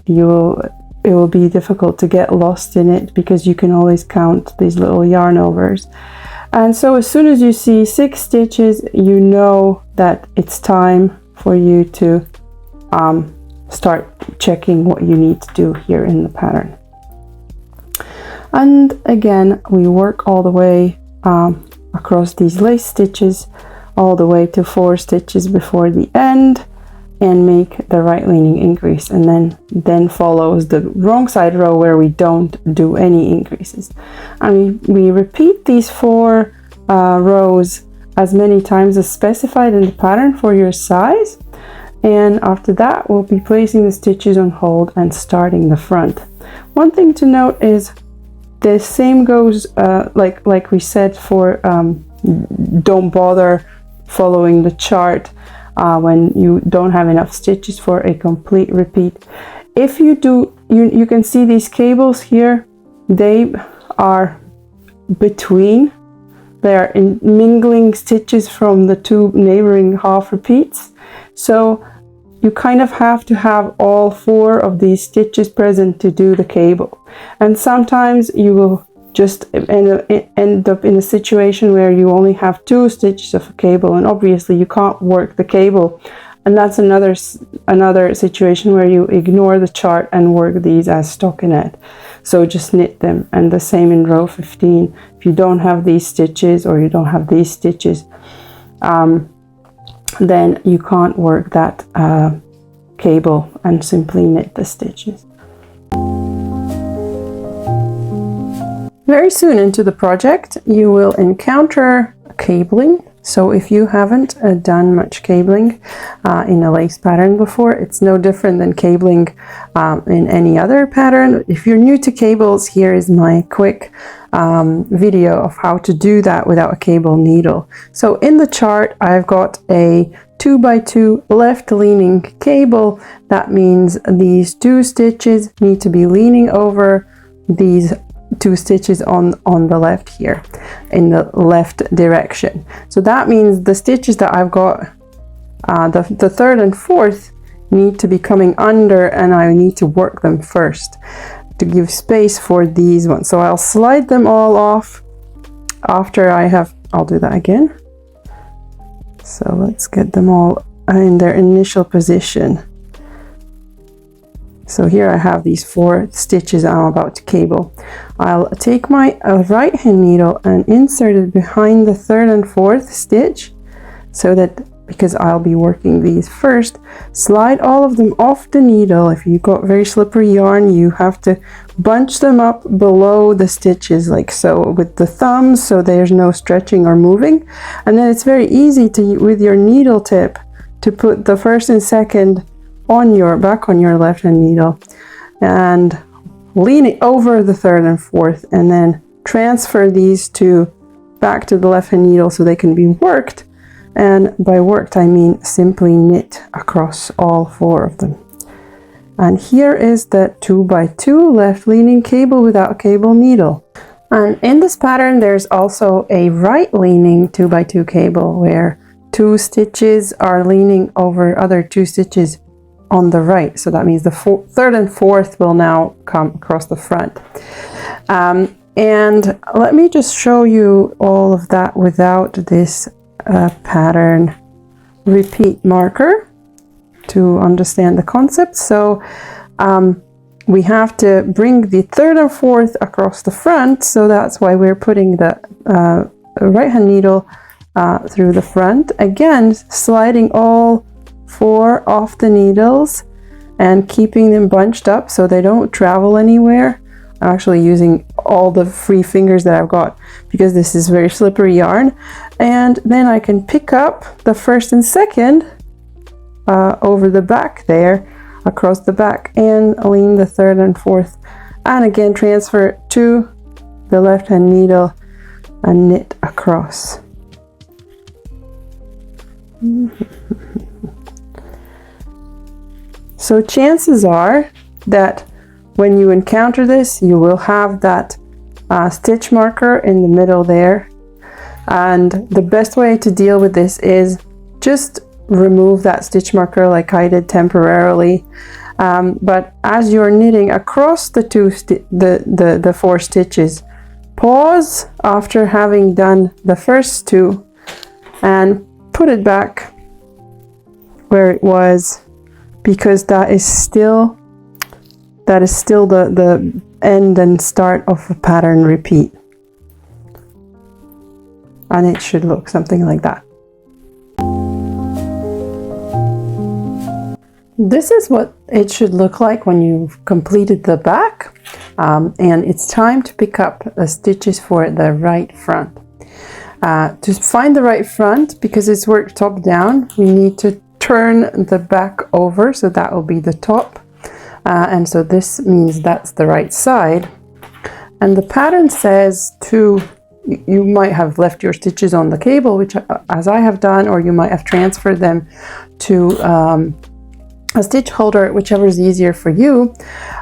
It will be difficult to get lost in it because you can always count these little yarn overs. And so as soon as you see 6 stitches, you know that it's time for you to start checking what you need to do here in the pattern. And again, we work all the way across these lace stitches all the way to 4 stitches before the end, and make the right leaning increase, and then follows the wrong side row where we don't do any increases. And we repeat these 4 rows as many times as specified in the pattern for your size. And after that, we'll be placing the stitches on hold and starting the front. One thing to note is the same goes like we said for don't bother following the chart when you don't have enough stitches for a complete repeat. If you do, you can see these cables here, they are between, they are mingling stitches from the 2 neighboring half repeats. So you kind of have to have all 4 of these stitches present to do the cable. And sometimes you will just end up in a situation where you only have 2 stitches of a cable, and obviously you can't work the cable, and that's another situation where you ignore the chart and work these as stockinette. So just knit them. And the same in row 15. If you don't have these stitches, or you don't have these stitches, then you can't work that cable, and simply knit the stitches. Very soon into the project, you will encounter cabling. So if you haven't done much cabling in a lace pattern before, it's no different than cabling in any other pattern. If you're new to cables, here is my quick video of how to do that without a cable needle. So in the chart, I've got a 2x2 left leaning cable. That means these 2 stitches need to be leaning over these 2 stitches on the left here in the left direction. So that means the stitches that I've got, the 3rd and 4th need to be coming under, and I need to work them first to give space for these ones. So I'll slide them all off after I'll do that again. So let's get them all in their initial position. So here I have these 4 stitches I'm about to cable. I'll take my right hand needle and insert it behind the 3rd and 4th stitch, so that, because I'll be working these first, slide all of them off the needle. If you've got very slippery yarn, you have to bunch them up below the stitches like so with the thumbs, so there's no stretching or moving. And then it's very easy to, with your needle tip, to put the 1st and 2nd on your back on your left hand needle and lean it over the 3rd and 4th, and then transfer these 2 back to the left hand needle so they can be worked. And by worked, I mean simply knit across all 4 of them. And here is the 2x2 left leaning cable without a cable needle. And in this pattern, there's also a right leaning 2x2 cable where 2 stitches are leaning over other 2 stitches on the right. So that means the 3rd and 4th will now come across the front. And let me just show you all of that without this pattern repeat marker to understand the concept. So we have to bring the 3rd and 4th across the front, so that's why we're putting the right hand needle through the front, again sliding all 4 off the needles and keeping them bunched up so they don't travel anywhere. I'm actually using all the free fingers that I've got because this is very slippery yarn. And then I can pick up the 1st and 2nd over the back there, across the back, and lean the 3rd and 4th, and again transfer to the left hand needle and knit across. So chances are that when you encounter this, you will have that stitch marker in the middle there. And the best way to deal with this is just remove that stitch marker like I did temporarily. But as you're knitting across the 4 stitches, pause after having done the first 2 and put it back where it was, because that is still the end and start of a pattern repeat, and it should look something like that. This is what it should look like when you've completed the back, and it's time to pick up the stitches for the right front. To find the right front, because it's worked top down, we need to turn the back over, so that will be the top, and so this means that's the right side. And the pattern says you might have left your stitches on the cable, which as I have done, or you might have transferred them to a stitch holder, whichever is easier for you.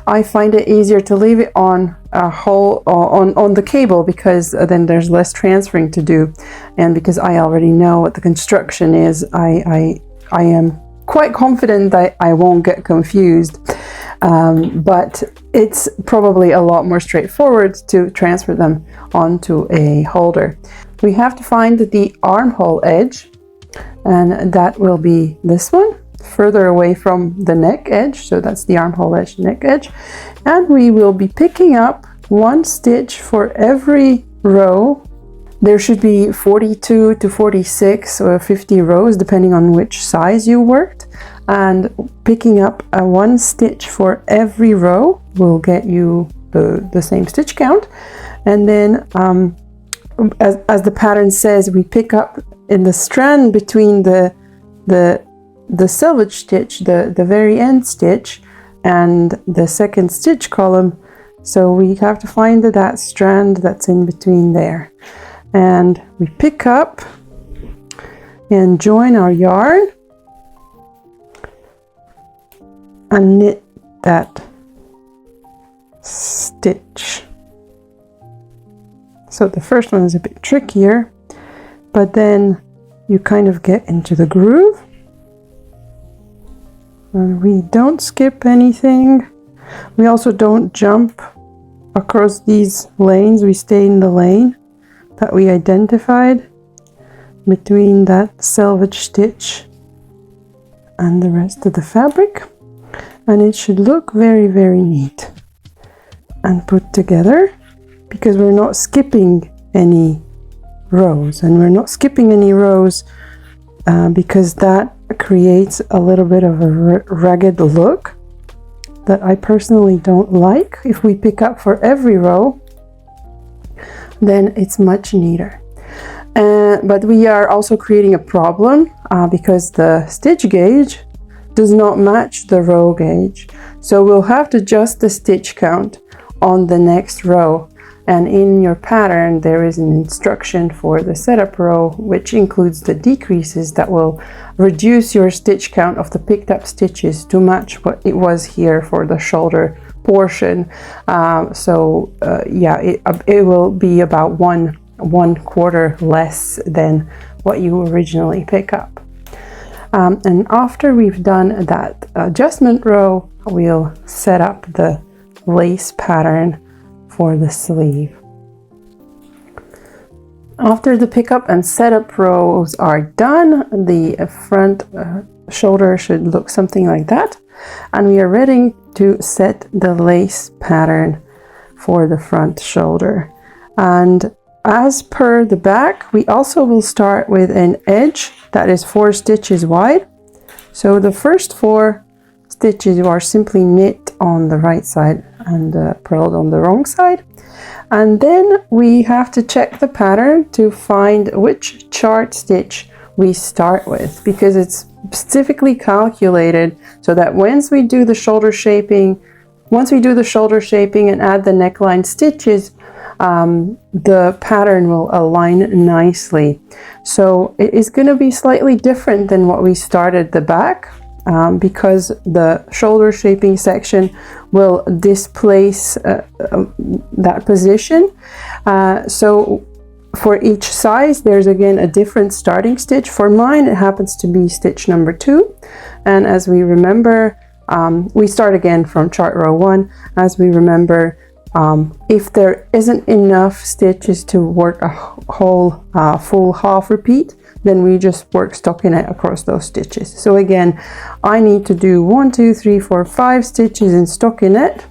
I find it easier to leave it on on the cable, because then there's less transferring to do, and because I already know what the construction is, I am quite confident that I won't get confused, but it's probably a lot more straightforward to transfer them onto a holder. We have to find the armhole edge, and that will be this one, further away from the neck edge, so that's the armhole edge, neck edge, and we will be picking up 1 stitch for every row. There should be 42 to 46 or 50 rows depending on which size you worked, and picking up 1 stitch for every row will get you the same stitch count. And then as the pattern says, we pick up in the strand between the selvage stitch, the very end stitch, and the second stitch column. So we have to find that strand that's in between there, and we pick up and join our yarn and knit that stitch. So the first one is a bit trickier, but then you kind of get into the groove. And we don't skip anything. We also don't jump across these lanes. We stay in the lane that we identified between that selvage stitch and the rest of the fabric. And it should look very, very neat and put together, because we're not skipping any rows. And we're not skipping any rows because that creates a little bit of a ragged look that I personally don't like. If we pick up for every row, then it's much neater. But we are also creating a problem because the stitch gauge does not match the row gauge. So we'll have to adjust the stitch count on the next row. And in your pattern, there is an instruction for the setup row, which includes the decreases that will reduce your stitch count of the picked up stitches to match what it was here for the shoulder portion. Yeah, it will be about one quarter less than what you originally pick up. And after we've done that adjustment row, we'll set up the lace pattern for the sleeve. After the pickup and setup rows are done, the front shoulder should look something like that, and we are ready to set the lace pattern for the front shoulder. And as per the back, we also will start with an edge that is 4 stitches wide. So the first 4 stitches are simply knit on the right side and purled on the wrong side. And then we have to check the pattern to find which chart stitch we start with, because it's specifically calculated so that once we do the shoulder shaping and add the neckline stitches, the pattern will align nicely. So it is going to be slightly different than what we started the back, because the shoulder shaping section will displace that position. So For each size, there's again a different starting stitch. For mine, it happens to be stitch number 2. And as we remember, we start again from chart row 1. As we remember, if there isn't enough stitches to work a whole full half repeat, then we just work stockinette across those stitches. So again, I need to do 1, 2, 3, 4, 5 stitches in stockinette.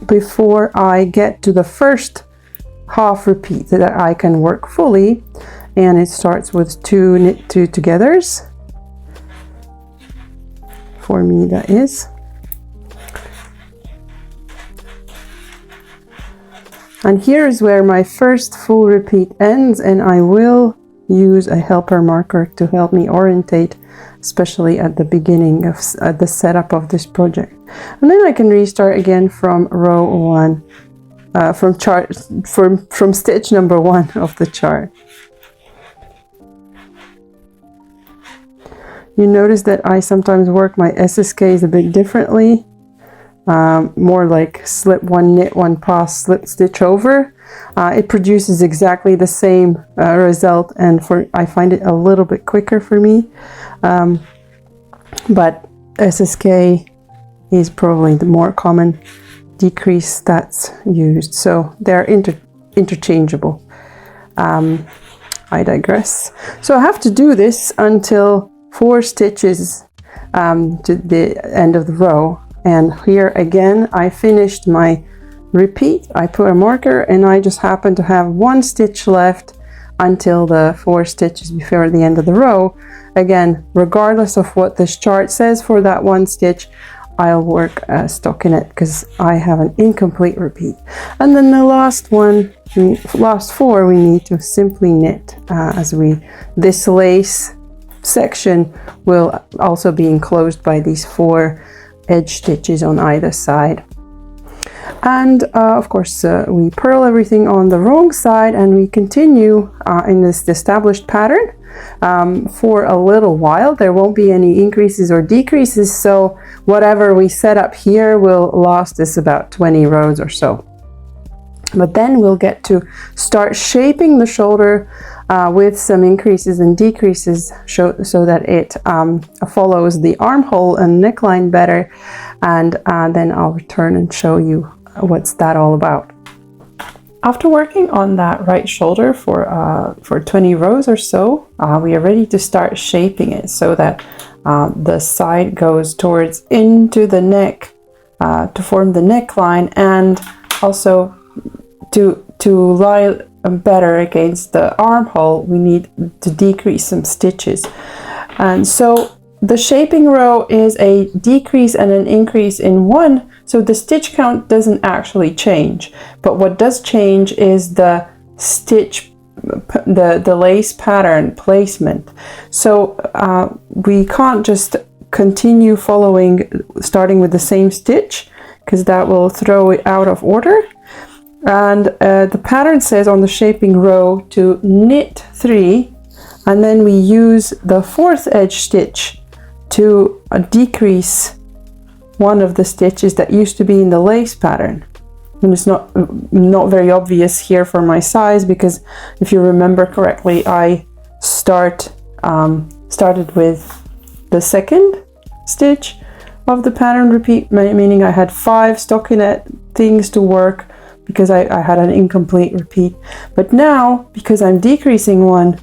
Before I get to the first half repeat that I can work fully, and it starts with 2 knit 2 togethers. For me, that is. And here is where my first full repeat ends, and I will use a helper marker to help me orientate, especially at the beginning of the setup of this project. And then I can restart again from row 1, from stitch number 1 of the chart. You notice that I sometimes work my SSKs a bit differently, more like slip 1, knit 1, pass, slip, stitch over. It produces exactly the same result, and I find it a little bit quicker for me. But SSK is probably the more common decrease that's used, so they're interchangeable. I digress. So I have to do this until 4 stitches to the end of the row, and here again I finished my repeat. I put a marker, and I just happen to have 1 stitch left until the 4 stitches before the end of the row. Again, regardless of what this chart says for that 1 stitch, I'll work stockinette because I have an incomplete repeat. And then the last 4 we need to simply knit, this lace section will also be enclosed by these 4 edge stitches on either side. And of course we purl everything on the wrong side, and we continue in this established pattern for a little while. There won't be any increases or decreases, so whatever we set up here will last us about 20 rows or so. But then we'll get to start shaping the shoulder with some increases and decreases so that it follows the armhole and neckline better, and then I'll return and show you what's that all about. After working on that right shoulder for 20 rows or so, we are ready to start shaping it so that the side goes towards into the neck to form the neckline, and also to lie better against the armhole, we need to decrease some stitches. And so the shaping row is a decrease and an increase in 1, so the stitch count doesn't actually change. But what does change is the stitch, the lace pattern placement. So we can't just continue starting with the same stitch, because that will throw it out of order. And the pattern says on the shaping row to knit 3, and then we use the 4th edge stitch to decrease one of the stitches that used to be in the lace pattern. And it's not very obvious here for my size, because if you remember correctly, I started with the 2nd stitch of the pattern repeat, meaning I had 5 stockinette things to work, because I had an incomplete repeat. But now, because I'm decreasing 1,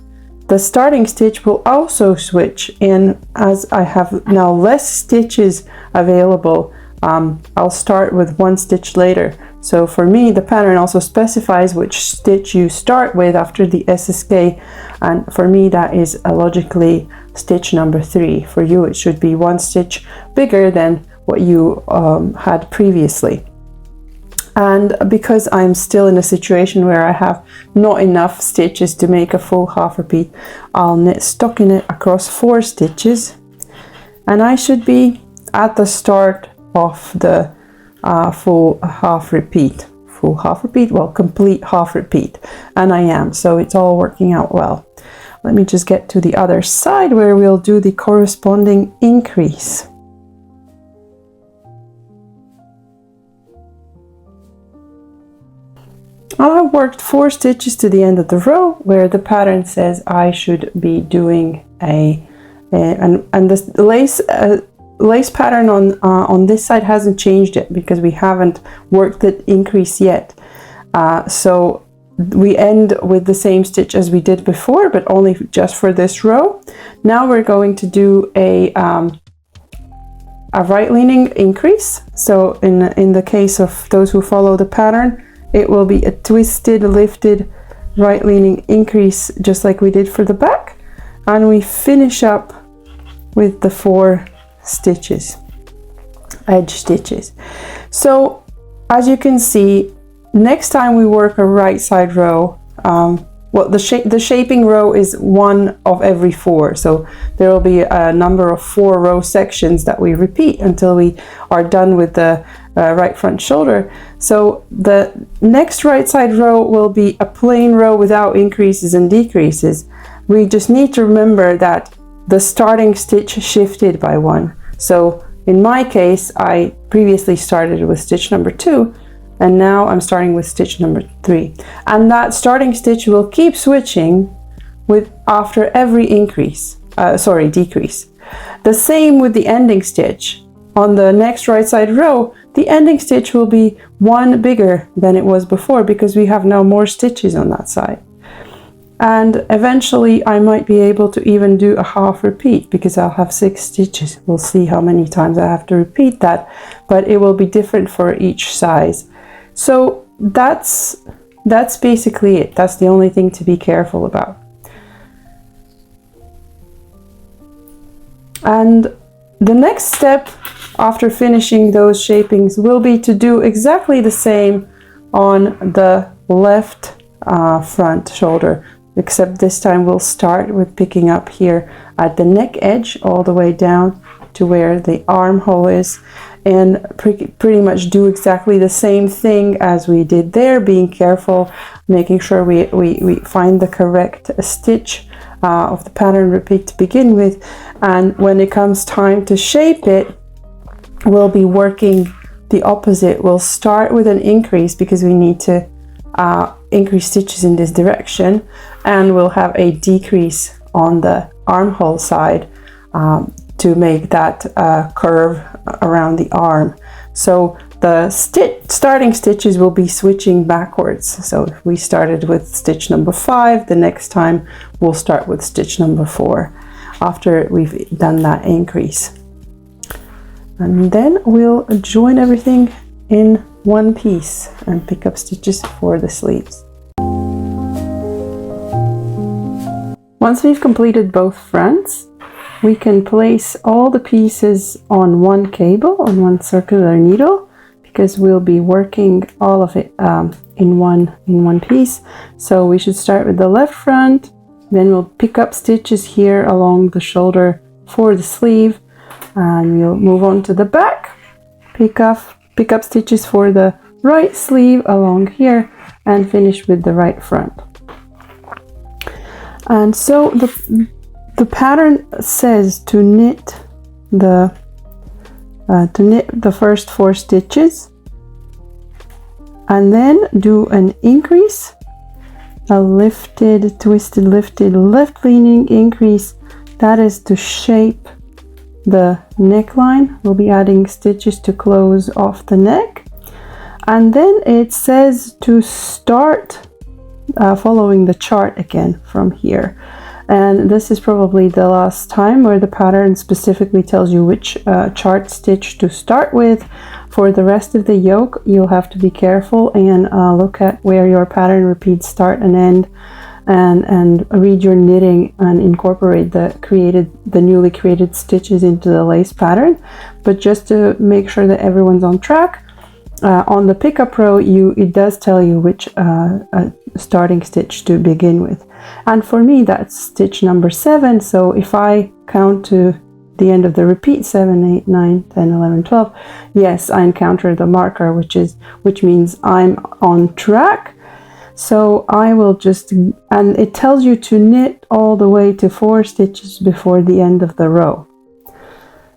the starting stitch will also switch, and as I have now less stitches available, I'll start with 1 stitch later. So for me, the pattern also specifies which stitch you start with after the SSK, and for me that is logically stitch number 3. For you it should be 1 stitch bigger than what you had previously. And because I'm still in a situation where I have not enough stitches to make a full half repeat, I'll knit stockinette across 4 stitches, and I should be at the start of the full half repeat. Complete half repeat, and I am, so it's all working out well. Let me just get to the other side where we'll do the corresponding increase. I have worked 4 stitches to the end of the row where the pattern says I should be doing and the lace pattern on this side hasn't changed yet because we haven't worked the increase yet. So we end with the same stitch as we did before, but only just for this row. Now we're going to do a right leaning increase. So in the case of those who follow the pattern, it will be a twisted, lifted, right leaning increase, just like we did for the back. And we finish up with the 4 stitches, edge stitches. So as you can see, next time we work a right side row, well, the shaping row is 1 of every 4. So there will be a number of 4 row sections that we repeat until we are done with the right front shoulder. So the next right side row will be a plain row without increases and decreases. We just need to remember that the starting stitch shifted by 1. So in my case, I previously started with stitch number 2, and now I'm starting with stitch number 3. And that starting stitch will keep switching with after every decrease. The same with the ending stitch. On the next right side row, the ending stitch will be 1 bigger than it was before because we have now more stitches on that side. And eventually I might be able to even do a half repeat because I'll have 6 stitches. We'll see how many times I have to repeat that, but it will be different for each size. So that's basically it. That's the only thing to be careful about. And the next step after finishing those shapings will be to do exactly the same on the left front shoulder, except this time we'll start with picking up here at the neck edge all the way down to where the armhole is, and pretty much do exactly the same thing as we did there, being careful, making sure we find the correct stitch of the pattern repeat to begin with. And when it comes time to shape it, we'll be working the opposite. We'll start with an increase because we need to increase stitches in this direction, and we'll have a decrease on the armhole side to make that curve around the arm. So the starting stitches will be switching backwards. So if we started with stitch number 5, the next time we'll start with stitch number 4 after we've done that increase. And then we'll join everything in one piece and pick up stitches for the sleeves. Once we've completed both fronts, we can place all the pieces on one cable, on one circular needle, because we'll be working all of it in one piece. So we should start with the left front, then we'll pick up stitches here along the shoulder for the sleeve, and we'll move on to the back, pick up stitches for the right sleeve along here, and finish with the right front. And so the pattern says to knit the first 4 stitches and then do an increase, a lifted, twisted, lifted, left leaning increase. That is to shape the neckline. We'll be adding stitches to close off the neck. And then it says to start following the chart again from here. And this is probably the last time where the pattern specifically tells you which chart stitch to start with. For the rest of the yoke, you'll have to be careful and look at where your pattern repeats start and end, and read your knitting and incorporate the newly created stitches into the lace pattern. But just to make sure that everyone's on track, on the pickup row, it does tell you which starting stitch to begin with. And for me, that's stitch number 7. So if I count to the end of the repeat, 7, 8, 9, 10, 11, 12, yes, I encounter the marker, which means I'm on track. So I will just, and it tells you to knit all the way to 4 stitches before the end of the row,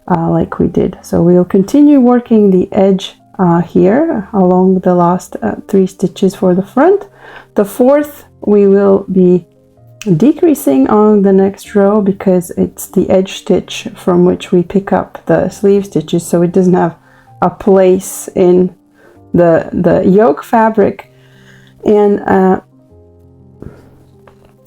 like we did. So we'll continue working the edge here along the last 3 stitches for the front, The fourth we will be decreasing on the next row because it's the edge stitch from which we pick up the sleeve stitches, so it doesn't have a place in the yoke fabric. And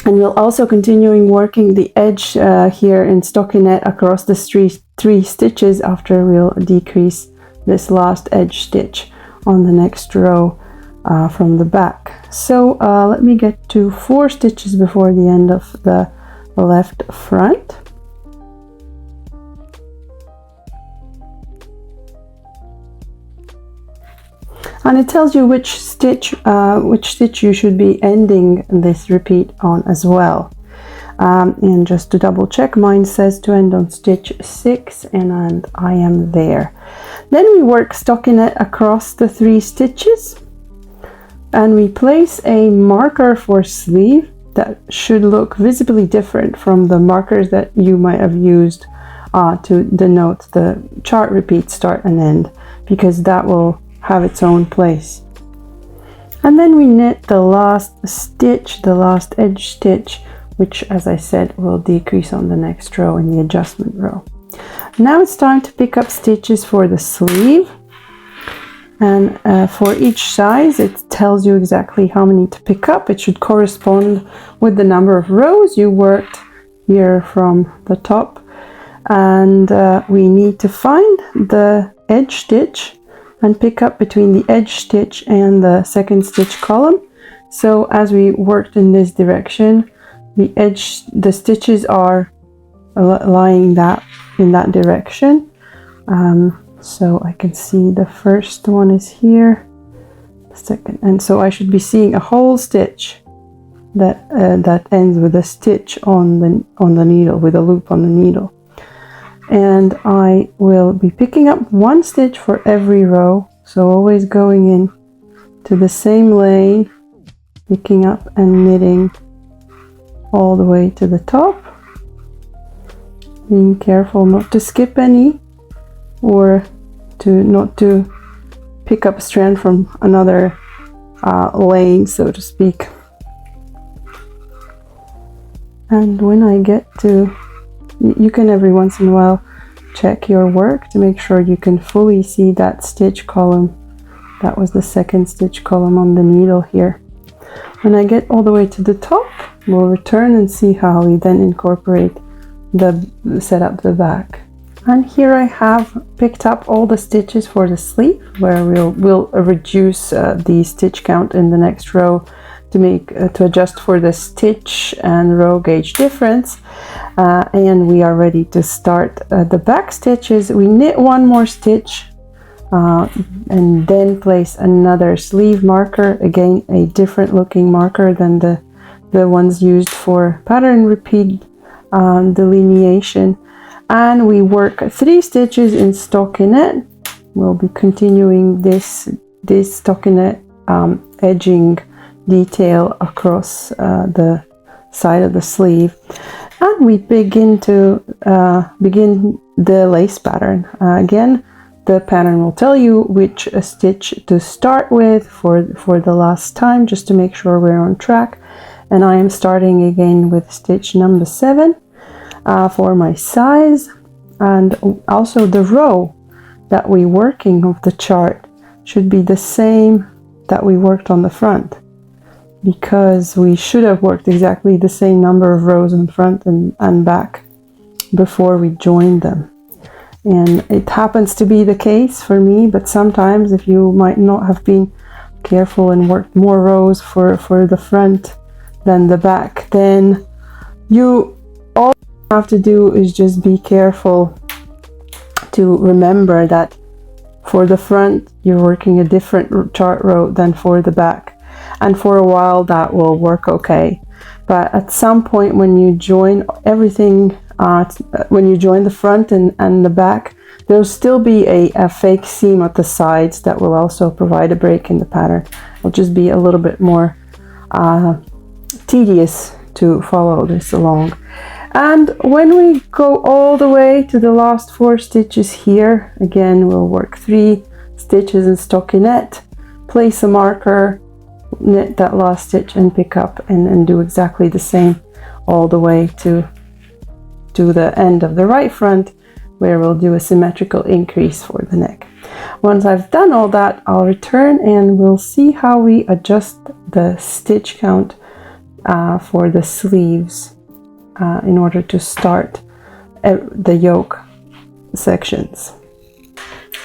we'll also continuing working the edge here in stockinette across the three stitches after we'll decrease this last edge stitch on the next row from the back. So let me get to 4 stitches before the end of the left front. And it tells you which stitch you should be ending this repeat on as well. And just to double check, mine says to end on stitch 6, and I am there. Then we work stockinette across the 3 stitches, and we place a marker for sleeve that should look visibly different from the markers that you might have used to denote the chart repeat start and end, because that will have its own place. And then we knit the last stitch, the last edge stitch, which, as I said, will decrease on the next row in the adjustment row. Now it's time to pick up stitches for the sleeve, and for each size it tells you exactly how many to pick up. It should correspond with the number of rows you worked here from the top, and we need to find the edge stitch and pick up between the edge stitch and the second stitch column. So as we worked in this direction, the stitches are lying in that direction. So I can see the first one is here, the second, and so I should be seeing a whole stitch that ends with a stitch on the needle, with a loop on the needle. And I will be picking up 1 stitch for every row, so always going in to the same lane, picking up and knitting all the way to the top, being careful not to skip any, or not to pick up a strand from another lane, so to speak. And when I get to, you can every once in a while check your work to make sure you can fully see that stitch column. That was the second stitch column on the needle here. When I get all the way to the top, we'll return and see how we then incorporate set up the back. And here I have picked up all the stitches for the sleeve, where we'll reduce the stitch count in the next row to adjust for the stitch and row gauge difference. And we are ready to start the back stitches. We knit 1 more stitch and then place another sleeve marker, again a different looking marker than the ones used for pattern repeat delineation. And we work 3 stitches in stockinette. We'll be continuing this stockinette edging detail across the side of the sleeve, and we begin the lace pattern. Again, the pattern will tell you which stitch to start with for the last time, just to make sure we're on track. And I am starting again with stitch number 7 for my size, and also the row that we working of the chart should be the same that we worked on the front, because we should have worked exactly the same number of rows in front and back before we joined them. And it happens to be the case for me, but sometimes if you might not have been careful and worked more rows for the front than the back, then all you have to do is just be careful to remember that for the front you're working a different chart row than for the back. And for a while that will work okay, but at some point when you join everything, when you join the front and the back, there'll still be a fake seam at the sides that will also provide a break in the pattern. It'll just be a little bit more tedious to follow this along. And when we go all the way to the last 4 stitches here, again we'll work 3 stitches in stockinette, place a marker, knit that last stitch and pick up and do exactly the same all the way to the end of the right front, where we'll do a symmetrical increase for the neck. Once I've done all that, I'll return and we'll see how we adjust the stitch count for the sleeves in order to start the yoke sections.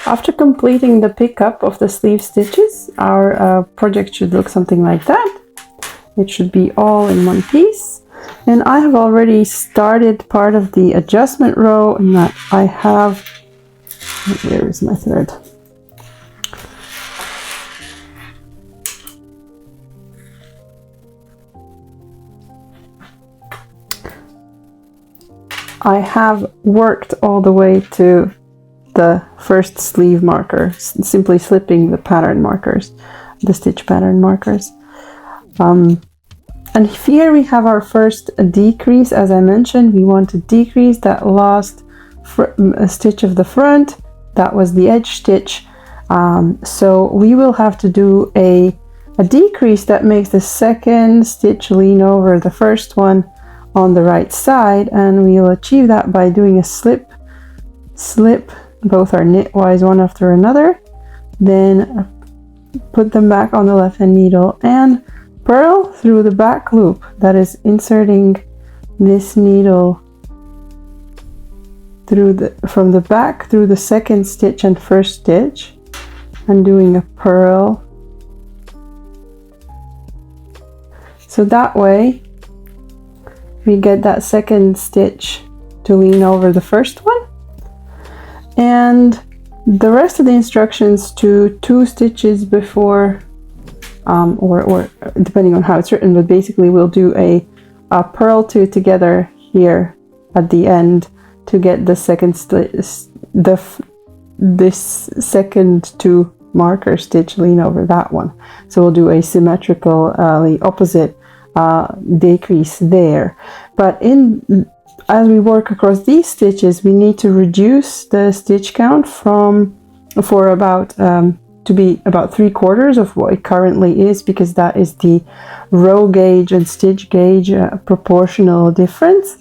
After completing the pickup of the sleeve stitches, our project should look something like that. It should be all in one piece. And I have already started part of the adjustment row in that I have, where is my thread? I have worked all the way to the first sleeve marker, simply slipping the pattern markers, the stitch pattern markers. And here we have our first decrease. As I mentioned, we want to decrease that last stitch of the front. That was the edge stitch. So we will have to do a decrease that makes the second stitch lean over the first one on the right side, and we'll achieve that by doing a slip. Both are knitwise one after another, then put them back on the left hand needle and purl through the back loop, that is inserting this needle from the back through the second stitch and first stitch, and doing a purl. So that way we get that second stitch to lean over the first one. And the rest of the instructions to 2 stitches before, or depending on how it's written, but basically we'll do a purl 2 together here at the end to get the second this second 2 marker stitch lean over that one. So we'll do a symmetrical opposite decrease there. But as we work across these stitches, we need to reduce the stitch count for about to be about 3/4 of what it currently is, because that is the row gauge and stitch gauge proportional difference.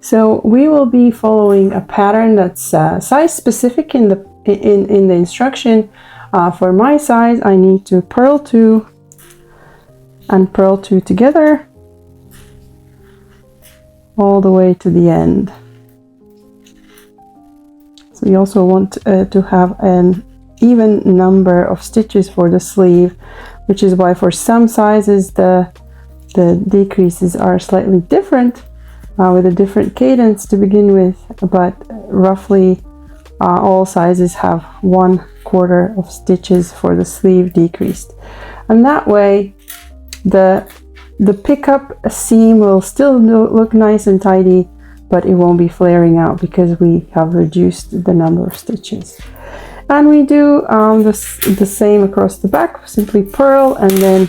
So we will be following a pattern that's size specific in the instruction. For my size, I need to purl 2 and purl 2 together all the way to the end. So we also want to have an even number of stitches for the sleeve, which is why for some sizes the decreases are slightly different, with a different cadence to begin with, but roughly all sizes have 1/4 of stitches for the sleeve decreased. And that way the pickup seam will still look nice and tidy, but it won't be flaring out because we have reduced the number of stitches. And we do the same across the back, simply purl and then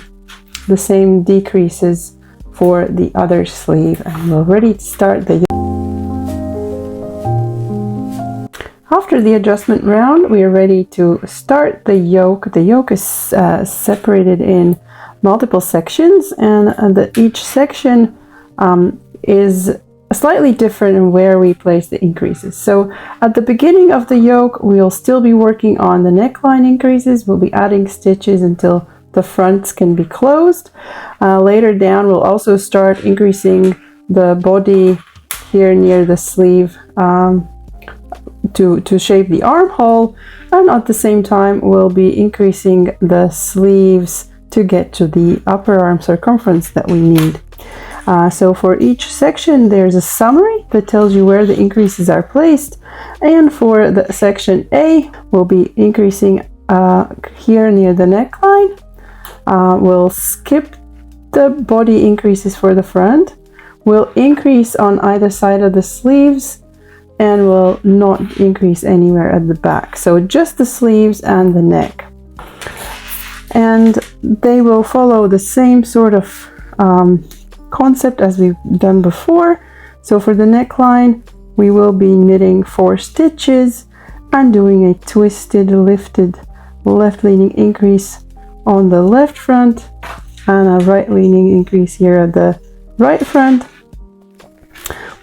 the same decreases for the other sleeve, and we're ready to start the yoke. After the adjustment round, we are ready to start the yoke. The yoke is separated in multiple sections, and each section is slightly different in where we place the increases. So at the beginning of the yoke, we'll still be working on the neckline increases. We'll be adding stitches until the fronts can be closed. Later down, we'll also start increasing the body here near the sleeve to shape the armhole, and at the same time we'll be increasing the sleeves to get to the upper arm circumference that we need. So for each section there's a summary that tells you where the increases are placed, and for the section A we'll be increasing here near the neckline. We'll skip the body increases for the front, we'll increase on either side of the sleeves, and will not increase anywhere at the back. So just the sleeves and the neck. And they will follow the same sort of concept as we've done before. So for the neckline, we will be knitting 4 stitches and doing a twisted, lifted, left leaning increase on the left front and a right leaning increase here at the right front.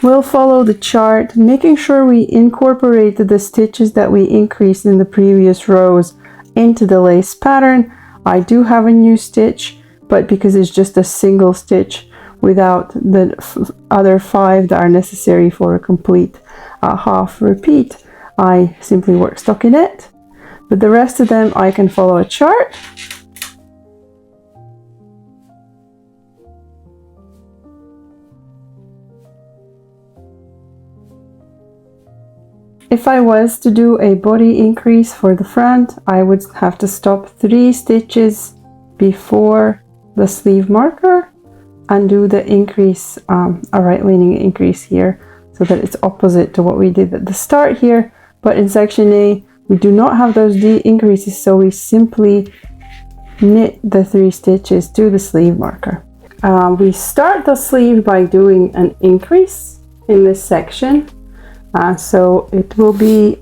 We'll follow the chart, making sure we incorporate the stitches that we increased in the previous rows into the lace pattern. I do have a new stitch, but because it's just a single stitch without the other 5 that are necessary for a complete half repeat, I simply work stockinette. But the rest of them I can follow a chart. If I was to do a body increase for the front, I would have to stop 3 stitches before the sleeve marker and do the increase, a right leaning increase here, so that it's opposite to what we did at the start here. But in section A, we do not have those increases, so we simply knit the 3 stitches to the sleeve marker. We start the sleeve by doing an increase in this section. So it will be,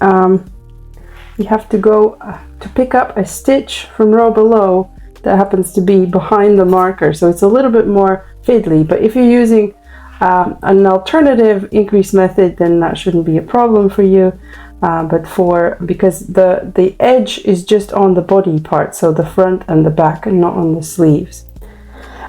you have to go to pick up a stitch from row below that happens to be behind the marker. So it's a little bit more fiddly, but if you're using an alternative increase method, then that shouldn't be a problem for you. Because the edge is just on the body part, so the front and the back and not on the sleeves.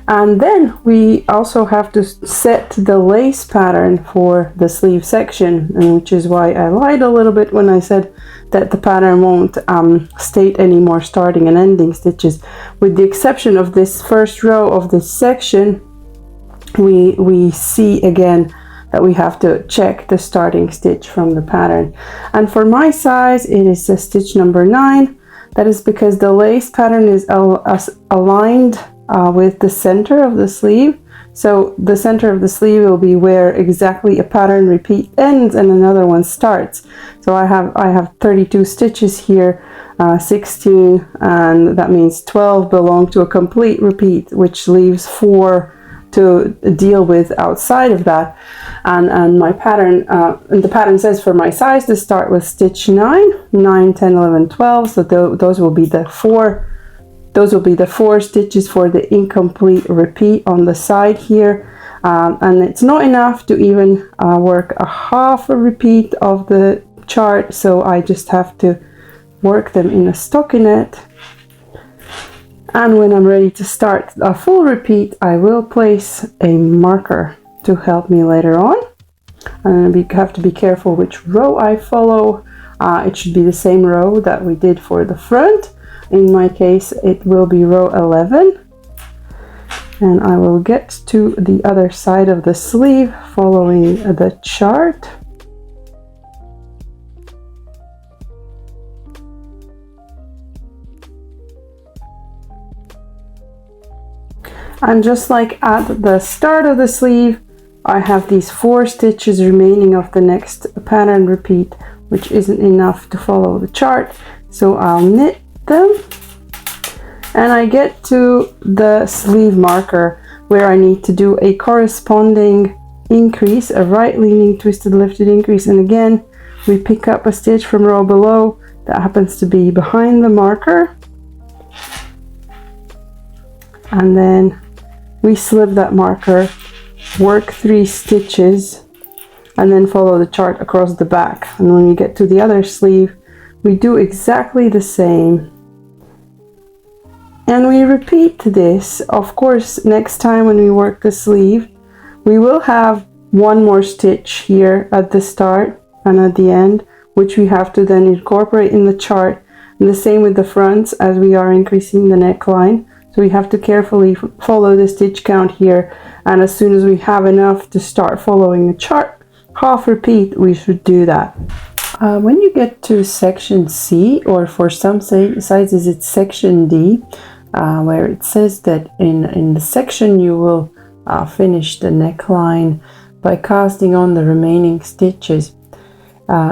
And then we also have to set the lace pattern for the sleeve section, and which is why I lied a little bit when I said that the pattern won't state any more starting and ending stitches. With the exception of this first row of this section, we see again that we have to check the starting stitch from the pattern. And for my size, it is stitch number 9. That is because the lace pattern is aligned with the center of the sleeve. So the center of the sleeve will be where exactly a pattern repeat ends and another one starts. So I have 32 stitches here, 16, and that means 12 belong to a complete repeat, which leaves 4 to deal with outside of that. And my pattern, and the pattern says for my size to start with stitch 9, 10, 11, 12. So those will be the 4. Those will be the 4 stitches for the incomplete repeat on the side here. And it's not enough to even work a half a repeat of the chart, so I just have to work them in a stockinette. And when I'm ready to start a full repeat, I will place a marker to help me later on. And I have to be careful which row I follow. It should be the same row that we did for the front. In my case, it will be row 11, and I will get to the other side of the sleeve following the chart. And just like at the start of the sleeve, I have these 4 stitches remaining of the next pattern repeat, which isn't enough to follow the chart. So I'll knit them, and I get to the sleeve marker where I need to do a corresponding increase, a right leaning twisted lifted increase. And again, we pick up a stitch from row below that happens to be behind the marker, and then we slip that marker, work 3 stitches, and then follow the chart across the back. And when we get to the other sleeve, we do exactly the same. And we repeat this. Of course, next time when we work the sleeve, we will have 1 more stitch here at the start and at the end, which we have to then incorporate in the chart. And the same with the fronts as we are increasing the neckline. So we have to carefully follow the stitch count here. And as soon as we have enough to start following the chart, half repeat, we should do that. When you get to section C, or for some sizes it's section D, where it says that in the section you will finish the neckline by casting on the remaining stitches.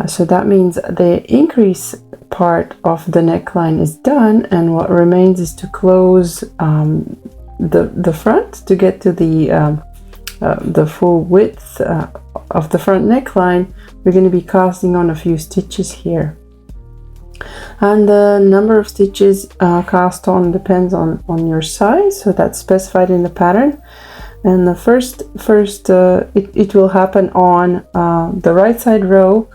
So that means the increase part of the neckline is done, and what remains is to close the front to get to the full width of the front neckline. We're going to be casting on a few stitches here. And the number of stitches cast on depends on your size, so that's specified in the pattern. And the first it will happen on the right side row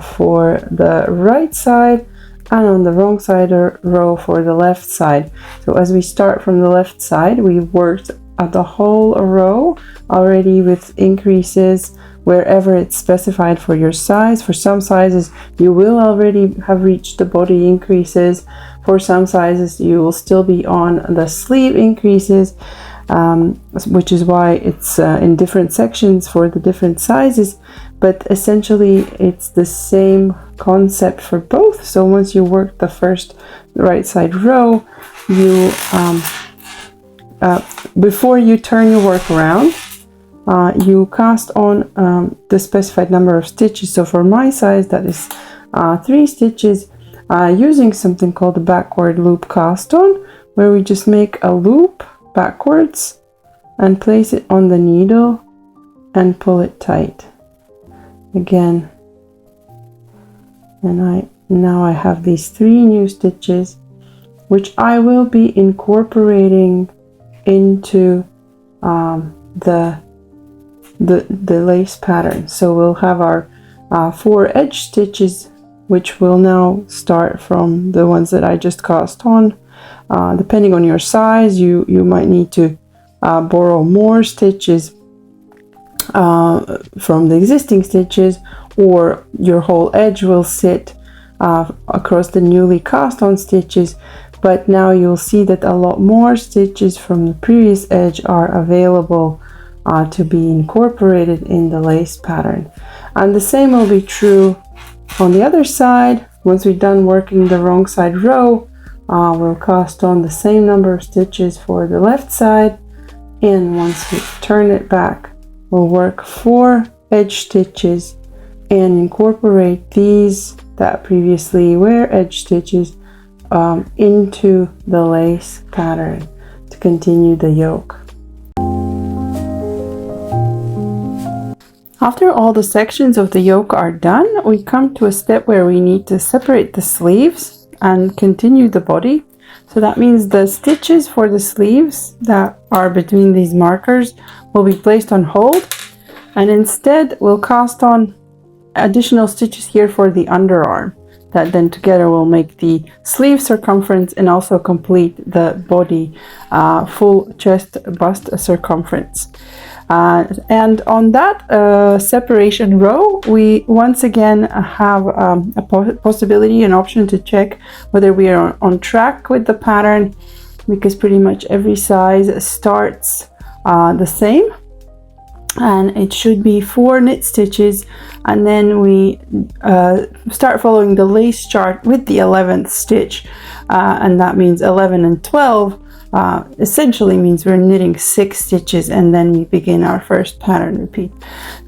for the right side, and on the wrong side row for the left side. So as we start from the left side, we worked at the whole row already with increases wherever it's specified for your size. For some sizes you will already have reached the body increases. For some sizes you will still be on the sleeve increases, which is why it's in different sections for the different sizes, but essentially it's the same concept for both. So once you work the first right side row, you before you turn your work around, you cast on the specified number of stitches. So for my size, that is 3 stitches, using something called a backward loop cast on, where we just make a loop backwards and place it on the needle and pull it tight again. And now I have these 3 new stitches, which I will be incorporating into the lace pattern. So we'll have our 4 edge stitches, which will now start from the ones that I just cast on. Depending on your size, you might need to borrow more stitches from the existing stitches, or your whole edge will sit across the newly cast on stitches. But now you'll see that a lot more stitches from the previous edge are available to be incorporated in the lace pattern. And the same will be true on the other side. Once we're done working the wrong side row, we'll cast on the same number of stitches for the left side, and once we turn it back, we'll work 4 edge stitches and incorporate these that previously were edge stitches into the lace pattern to continue the yoke. After all the sections of the yoke are done, we come to a step where we need to separate the sleeves and continue the body. So that means the stitches for the sleeves that are between these markers will be placed on hold, and instead we'll cast on additional stitches here for the underarm that then together will make the sleeve circumference and also complete the body full chest bust circumference. And on that separation row, we once again have a possibility, an option to check whether we are on track with the pattern, because pretty much every size starts the same, and it should be 4 knit stitches, and then we start following the lace chart with the 11th stitch, and that means 11 and 12 essentially means we're knitting 6 stitches, and then we begin our first pattern repeat.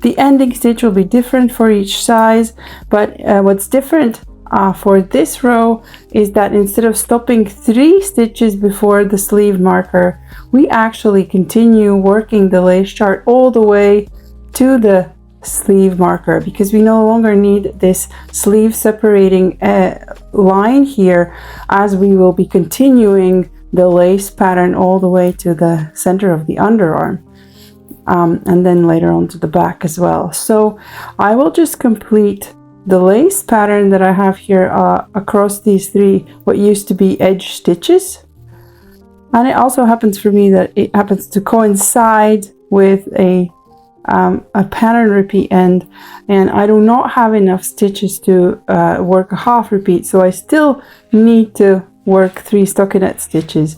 The ending stitch will be different for each size, but what's different for this row is that instead of stopping 3 stitches before the sleeve marker, we actually continue working the lace chart all the way to the sleeve marker, because we no longer need this sleeve separating line here, as we will be continuing the lace pattern all the way to the center of the underarm, and then later on to the back as well. So I will just complete the lace pattern that I have here across these 3 what used to be edge stitches, and it also happens for me that it happens to coincide with a pattern repeat end, and I do not have enough stitches to work a half repeat, so I still need to work 3 stockinette stitches.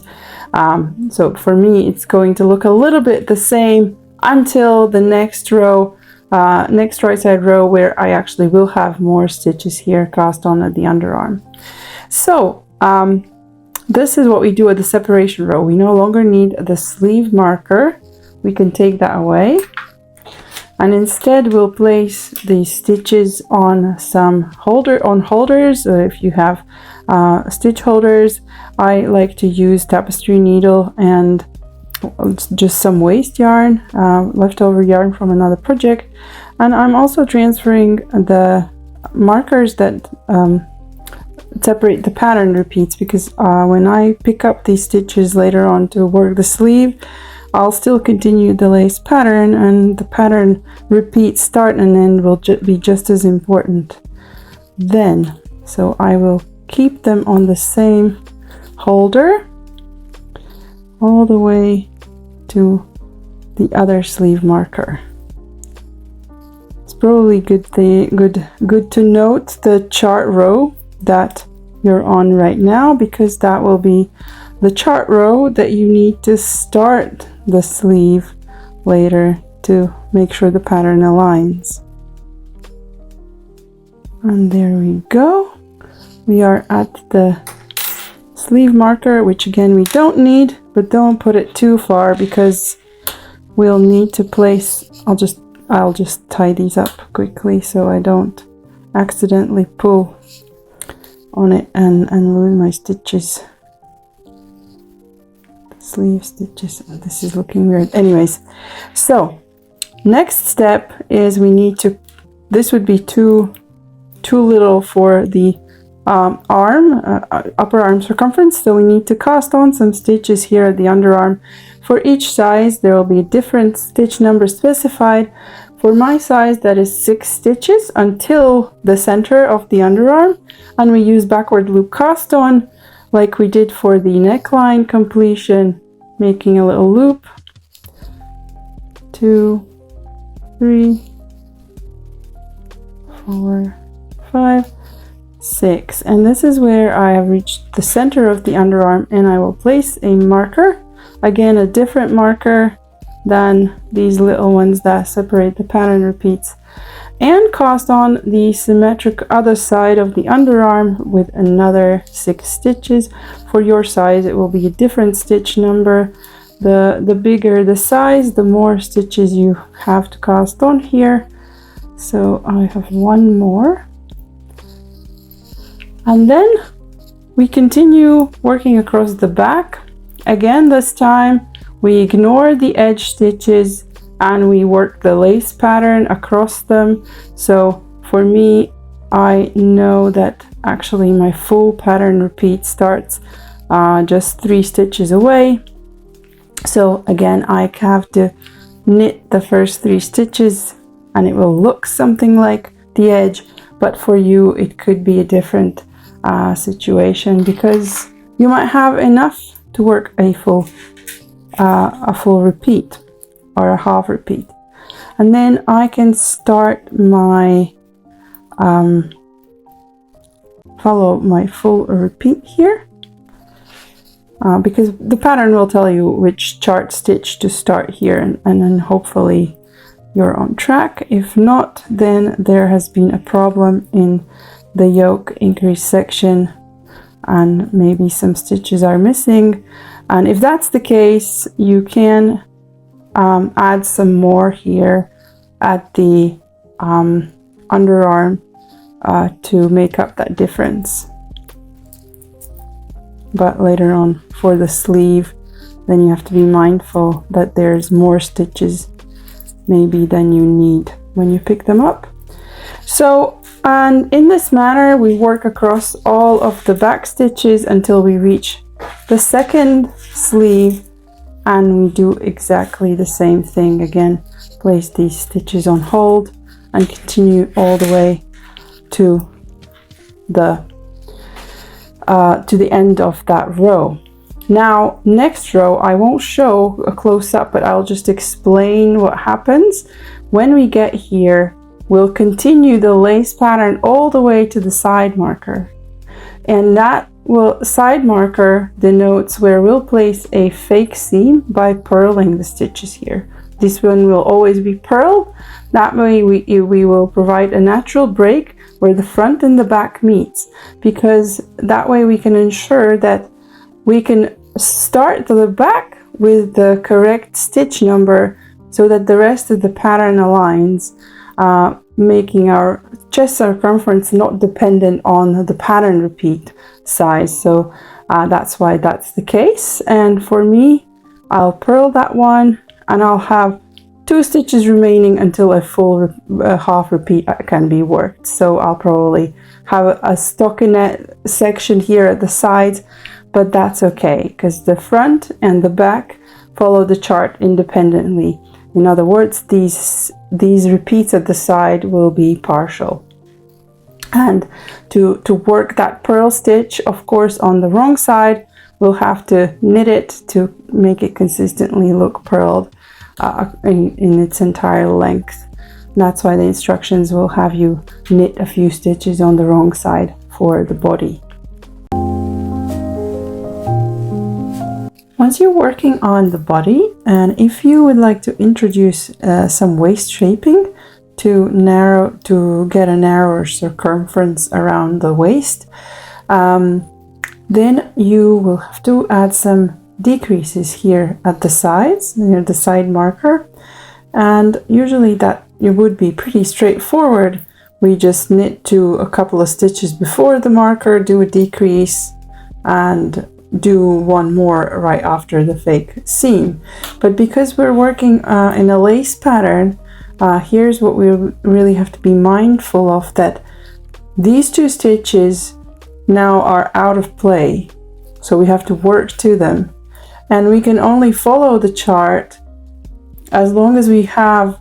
So for me it's going to look a little bit the same until the next row, next right side row, where I actually will have more stitches here cast on at the underarm. So this is what we do at the separation row. We no longer need the sleeve marker, we can take that away, and instead we'll place these stitches on some holders. If you have stitch holders, I like to use tapestry needle and just some waste yarn, leftover yarn from another project, and I'm also transferring the markers that separate the pattern repeats, because when I pick up these stitches later on to work the sleeve, I'll still continue the lace pattern, and the pattern repeats start and end will be just as important then. So I will keep them on the same holder all the way to the other sleeve marker. It's probably good to note the chart row that you're on right now, because that will be the chart row that you need to start the sleeve later to make sure the pattern aligns. And there we go. We are at the sleeve marker, which again we don't need, but don't put it too far because we'll need to place, I'll just tie these up quickly so I don't accidentally pull on it and ruin my stitches. Sleeve stitches. This is looking weird. Anyways, so next step is we need to, this would be too little for the upper arm circumference, so we need to cast on some stitches here at the underarm. For each size there will be a different stitch number specified. For my size, that is 6 stitches until the center of the underarm, and we use backward loop cast on like we did for the neckline completion, making a little loop. 2, 3, 4, 5, 6, and this is where I have reached the center of the underarm, and I will place a marker, again a different marker than these little ones that separate the pattern repeats, and cast on the symmetric other side of the underarm with another 6 stitches. For your size it will be a different stitch number. The bigger the size, the more stitches you have to cast on here. So I have one more, and then we continue working across the back. Again, this time we ignore the edge stitches and we work the lace pattern across them. So for me, I know that actually my full pattern repeat starts just 3 stitches away. So again, I have to knit the first 3 stitches and it will look something like the edge, but for you it could be a different situation, because you might have enough to work a full repeat or a half repeat. And then I can start my follow my full repeat here, because the pattern will tell you which chart stitch to start here, and then hopefully you're on track. If not, then there has been a problem in the yoke increase section and maybe some stitches are missing. And if that's the case, you can add some more here at the underarm to make up that difference. But later on for the sleeve, then you have to be mindful that there's more stitches maybe than you need when you pick them up. So, and in this manner we work across all of the back stitches until we reach the second sleeve, and we do exactly the same thing again. Place these stitches on hold and continue all the way to the end of that row. Now, next row I won't show a close-up, but I'll just explain what happens. When we get here, we'll continue the lace pattern all the way to the side marker, and that side marker denotes where we'll place a fake seam by purling the stitches here. This one will always be purled. That way we will provide a natural break where the front and the back meets, because that way we can ensure that we can start the back with the correct stitch number so that the rest of the pattern aligns, making our chest circumference not dependent on the pattern repeat size. So that's why that's the case. And for me, I'll purl that one, and I'll have 2 stitches remaining until a full half repeat can be worked. So I'll probably have a stockinette section here at the sides, but that's okay because the front and the back follow the chart independently. In other words, these repeats at the side will be partial. And to work that purl stitch, of course, on the wrong side, we'll have to knit it to make it consistently look purled in its entire length. That's why the instructions will have you knit a few stitches on the wrong side for the body. Once you're working on the body, and if you would like to introduce some waist shaping to get a narrower circumference around the waist, then you will have to add some decreases here at the sides near the side marker, and usually that it would be pretty straightforward. We just knit to a couple of stitches before the marker, do a decrease, and do one more right after the fake seam. But because we're working in a lace pattern, here's what we really have to be mindful of, that these 2 stitches now are out of play, so we have to work to them, and we can only follow the chart as long as we have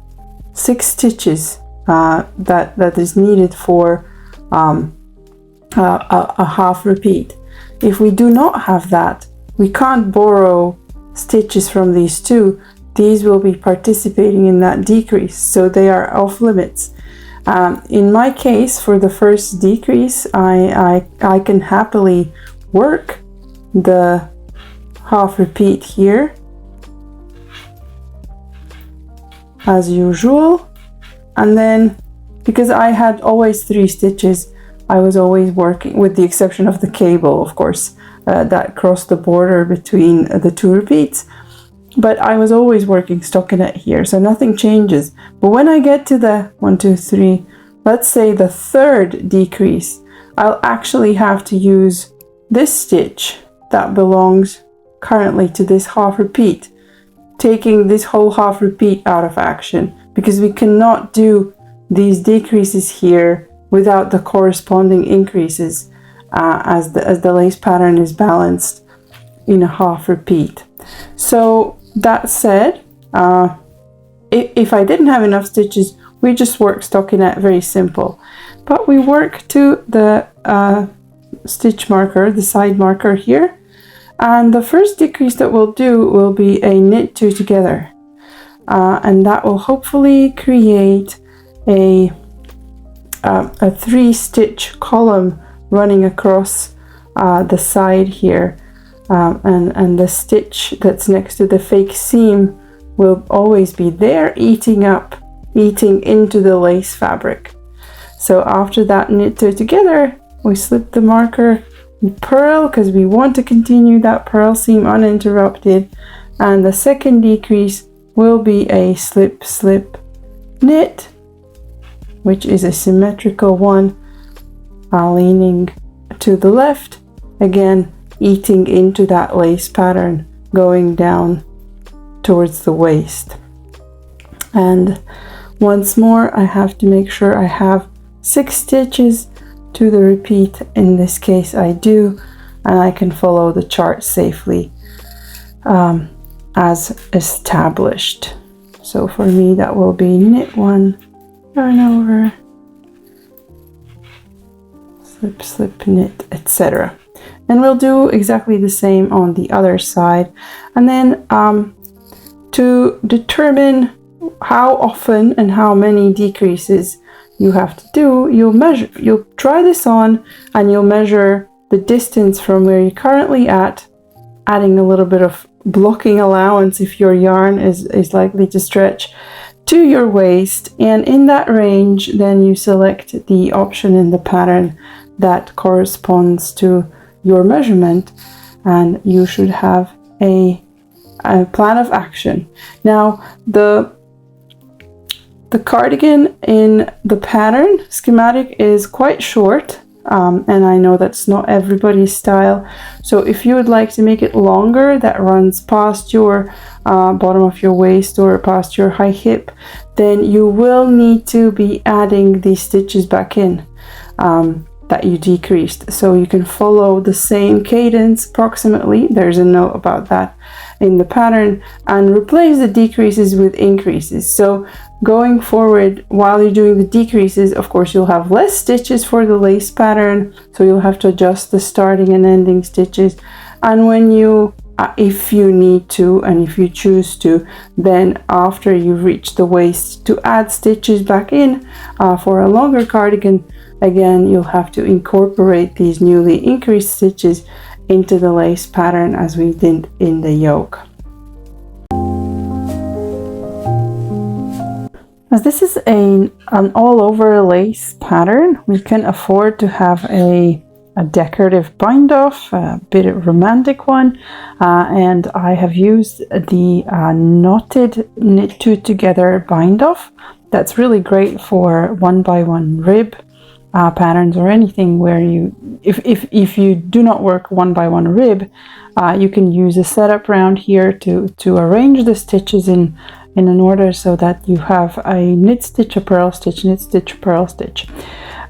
6 stitches that is needed for a half repeat. If we do not have that, we can't borrow stitches from these 2. These will be participating in that decrease, so they are off limits. In my case, for the first decrease, I can happily work the half repeat here as usual, and then because I had always 3 stitches, I was always working, with the exception of the cable, of course, that crossed the border between the 2 repeats. But I was always working stockinette here, so nothing changes. But when I get to the 1, 2, 3, let's say the 3rd decrease, I'll actually have to use this stitch that belongs currently to this half repeat, taking this whole half repeat out of action, because we cannot do these decreases here without the corresponding increases, as the lace pattern is balanced in a half repeat. So that said, if I didn't have enough stitches, we just work stockinette, very simple. But we work to the stitch marker, the side marker here, and the first decrease that we'll do will be a knit 2 together, and that will hopefully create a 3-stitch column running across the side here, and the stitch that's next to the fake seam will always be there, eating into the lace fabric. So after that knit 2 together, we slip the marker, we purl because we want to continue that purl seam uninterrupted, and the second decrease will be a slip slip knit, which is a symmetrical one, leaning to the left, again eating into that lace pattern, going down towards the waist. And once more, I have to make sure I have 6 stitches to the repeat. In this case I do, and I can follow the chart safely as established. So for me that will be knit 1, yarn over, slip slip knit, etc. And we'll do exactly the same on the other side. And then to determine how often and how many decreases you have to do, you'll try this on, and you'll measure the distance from where you're currently at, adding a little bit of blocking allowance if your yarn is likely to stretch, to your waist, and in that range then you select the option in the pattern that corresponds to your measurement, and you should have a plan of action. Now the cardigan in the pattern schematic is quite short, and I know that's not everybody's style, so if you would like to make it longer, that runs past your bottom of your waist or past your high hip, then you will need to be adding these stitches back in that you decreased. So you can follow the same cadence approximately, there's a note about that in the pattern, and replace the decreases with increases. So going forward, while you're doing the decreases, of course you'll have less stitches for the lace pattern, so you'll have to adjust the starting and ending stitches. And when you if you need to and if you choose to, then after you reach the waist, to add stitches back in for a longer cardigan, again you'll have to incorporate these newly increased stitches into the lace pattern as we did in the yoke. As this is an all over lace pattern, we can afford to have a decorative bind off, a bit of romantic one, and I have used the knotted knit two together bind off. That's really great for 1x1 rib patterns, or anything where you, if you do not work 1x1 rib, you can use a setup round here to arrange the stitches in an order so that you have a knit stitch, a purl stitch, knit stitch, purl stitch.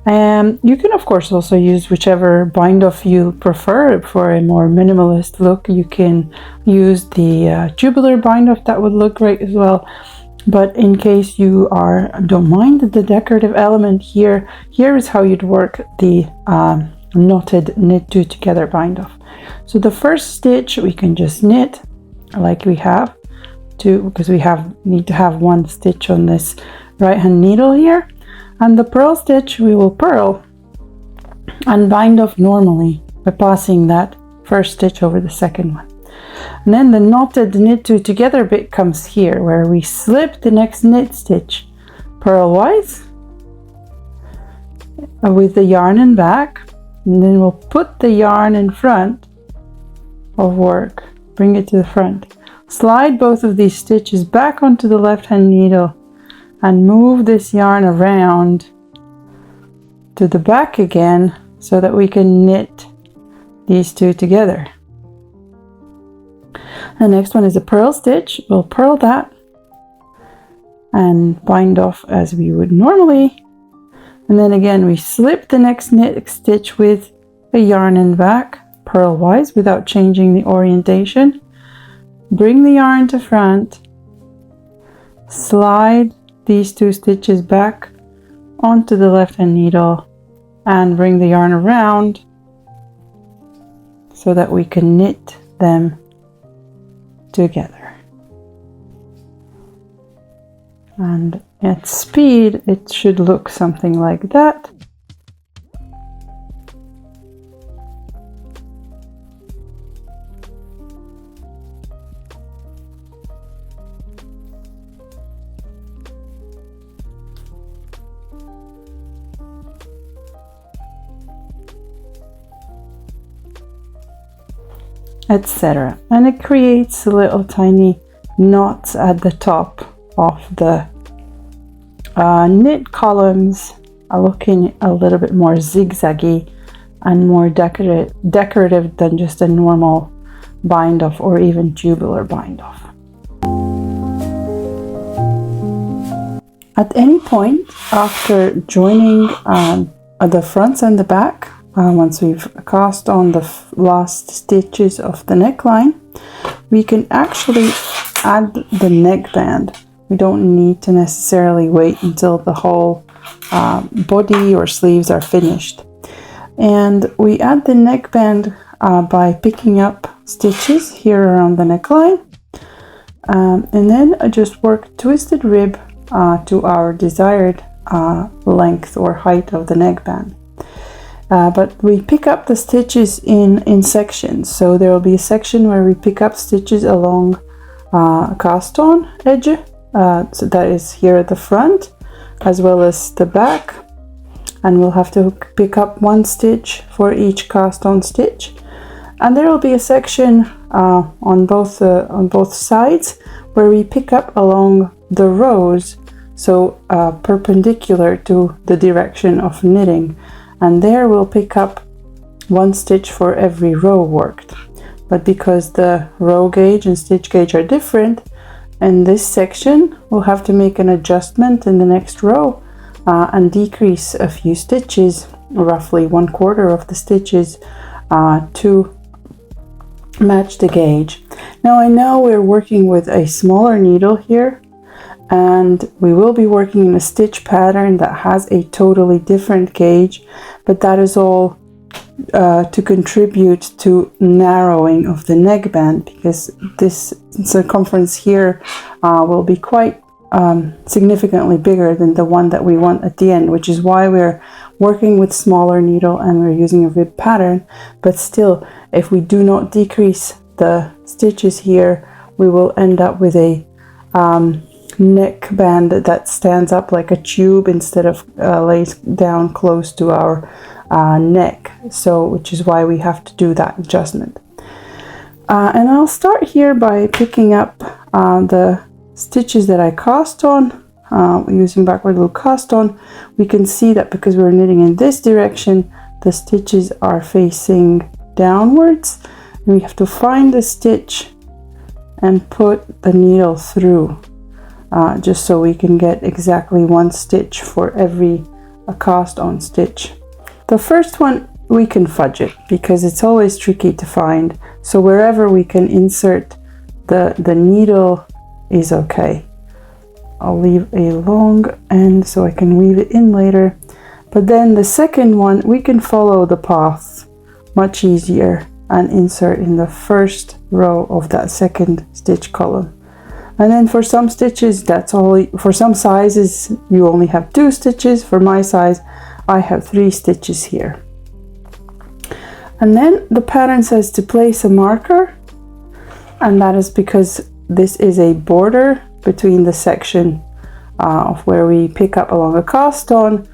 You can of course also use whichever bind off you prefer. For a more minimalist look, you can use the tubular bind off, that would look great as well. But in case you don't mind the decorative element, here is how you'd work the knotted knit two together bind off. So the first stitch we can just knit like we have to, because we need to have one stitch on this right hand needle here. And the purl stitch we will purl and bind off normally by passing that first stitch over the second one. And then the knotted knit two together bit comes here, where we slip the next knit stitch purlwise with the yarn in back, and then we'll put the yarn in front of work, bring it to the front, slide both of these stitches back onto the left hand needle, and move this yarn around to the back again so that we can knit these two together. The next one is a purl stitch. We'll purl that and bind off as we would normally. And then again, we slip the next knit stitch with a yarn in back, purlwise, without changing the orientation. Bring the yarn to front, slide these two stitches back onto the left hand needle, and bring the yarn around so that we can knit them together. And at speed it should look something like that. Etc. And it creates little tiny knots at the top of the knit columns, looking a little bit more zigzaggy and more decorative than just a normal bind off or even tubular bind off. At any point after joining the fronts and the back, once we've cast on the last stitches of the neckline, we can actually add the neckband. We don't need to necessarily wait until the whole body or sleeves are finished. And we add the neckband by picking up stitches here around the neckline, and then just work twisted rib to our desired length or height of the neckband. But we pick up the stitches in sections. So there will be a section where we pick up stitches along cast on edge, so that is here at the front as well as the back, and we'll have to pick up one stitch for each cast on stitch. And there will be a section on both sides where we pick up along the rows, so perpendicular to the direction of knitting. And there we'll pick up one stitch for every row worked. but because the row gauge and stitch gauge are different, in this section we'll have to make an adjustment in the next row and decrease a few stitches, roughly 1/4 of the stitches, to match the gauge. Now I know we're working with a smaller needle here, and we will be working in a stitch pattern that has a totally different gauge, but that is all to contribute to narrowing of the neckband, because this circumference here will be quite significantly bigger than the one that we want at the end, which is why we're working with smaller needle and we're using a rib pattern. But still, if we do not decrease the stitches here, we will end up with a neckband that stands up like a tube instead of lays down close to our neck, so which is why we have to do that adjustment. And I'll start here by picking up the stitches that I cast on using backward loop cast on. We can see that because we're knitting in this direction, the stitches are facing downwards, and we have to find the stitch and put the needle through, just so we can get exactly one stitch for every cast on stitch. The first one, we can fudge it because it's always tricky to find, so wherever we can insert the needle is okay. I'll leave a long end so I can weave it in later. But then the second one, we can follow the path much easier and insert in the first row of that second stitch column. And then for some stitches, that's all. For some sizes, you only have 2 stitches. For my size, I have 3 stitches here. And then the pattern says to place a marker, and that is because this is a border between the section of where we pick up along a cast on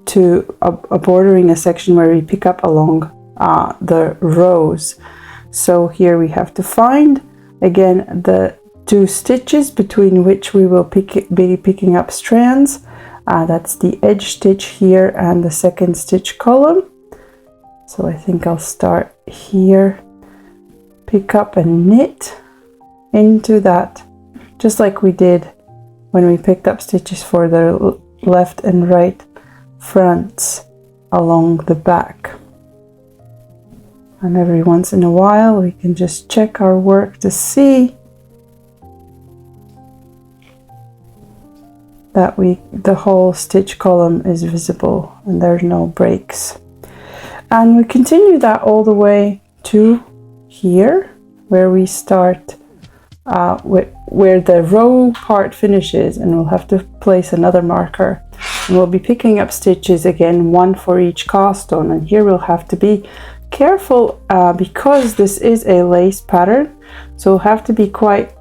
to a bordering a section where we pick up along the rows. So here we have to find again the 2 stitches between which we will be picking up strands. That's the edge stitch here and the second stitch column. So I think I'll start here, pick up and knit into that, just like we did when we picked up stitches for the left and right fronts along the back. And every once in a while we can just check our work to see that the whole stitch column is visible and there's no breaks. And we continue that all the way to here, where we start where the row part finishes, and we'll have to place another marker. And we'll be picking up stitches again, 1 for each cast on, and here we'll have to be careful because this is a lace pattern, so we'll have to be quite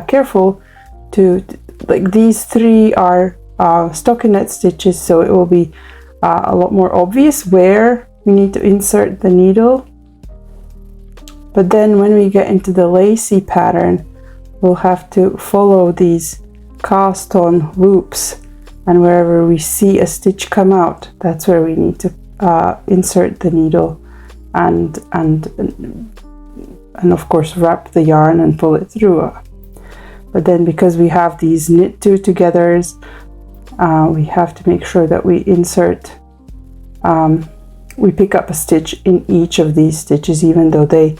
careful to, like, these 3 are stockinette stitches, so it will be a lot more obvious where we need to insert the needle. But then when we get into the lacy pattern, we'll have to follow these cast on loops, and wherever we see a stitch come out, that's where we need to insert the needle and of course wrap the yarn and pull it through. But then because we have these knit 2 togethers, we have to make sure that we insert, we pick up a stitch in each of these stitches, even though they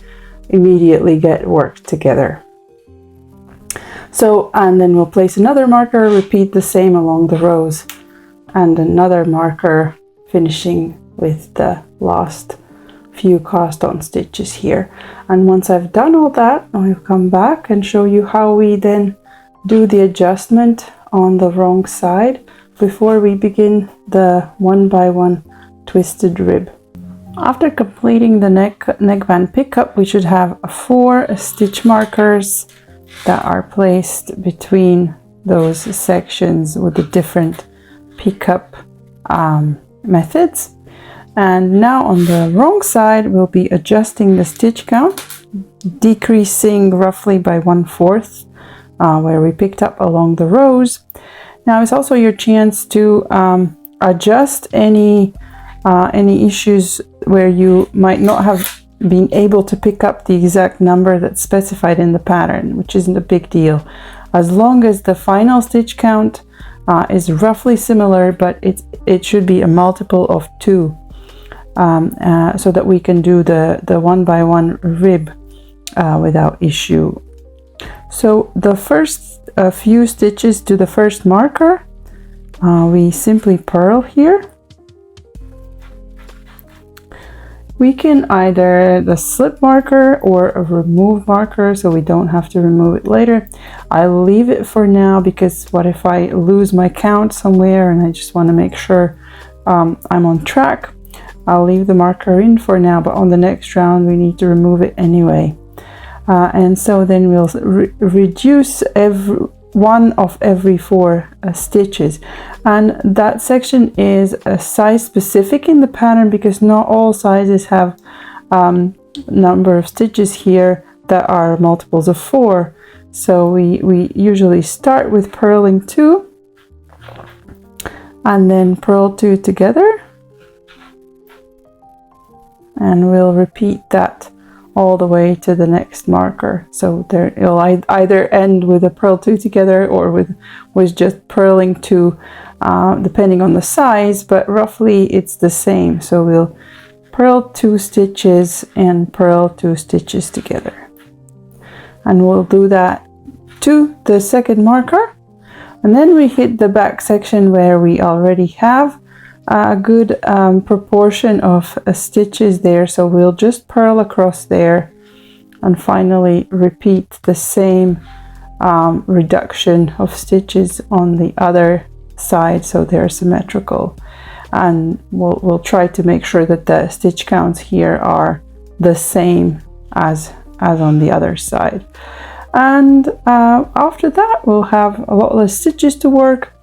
immediately get worked together. So, and then we'll place another marker, repeat the same along the rows, and another marker finishing with the last few cast on stitches here. And once I've done all that, I'll come back and show you how we then do the adjustment on the wrong side before we begin the 1x1 twisted rib. After completing the neckband pickup, we should have 4 stitch markers that are placed between those sections with the different pickup methods. And now on the wrong side, we'll be adjusting the stitch count, decreasing roughly by 1/4 where we picked up along the rows. Now it's also your chance to adjust any issues where you might not have being able to pick up the exact number that's specified in the pattern, which isn't a big deal, as long as the final stitch count is roughly similar, but it should be a multiple of 2, so that we can do the 1x1 rib without issue. So the first few stitches to the first marker, we simply purl here. We can either the slip marker or a remove marker, so we don't have to remove it later. I'll leave it for now, because what if I lose my count somewhere and I just want to make sure I'm on track. I'll leave the marker in for now, but on the next round we need to remove it anyway. And so then we'll reduce one of every 4 stitches, and that section is size specific in the pattern, because not all sizes have number of stitches here that are multiples of 4. So we usually start with purling 2 and then purl 2 together, and we'll repeat that all the way to the next marker. So there it'll either end with a purl 2 together or with just purling 2, depending on the size, but roughly it's the same. So we'll purl 2 stitches and purl 2 stitches together, and we'll do that to the second marker, and then we hit the back section where we already have a good proportion of stitches there, so we'll just purl across there and finally repeat the same reduction of stitches on the other side, so they're symmetrical. And we'll try to make sure that the stitch counts here are the same as on the other side. And after that we'll have a lot less stitches to work,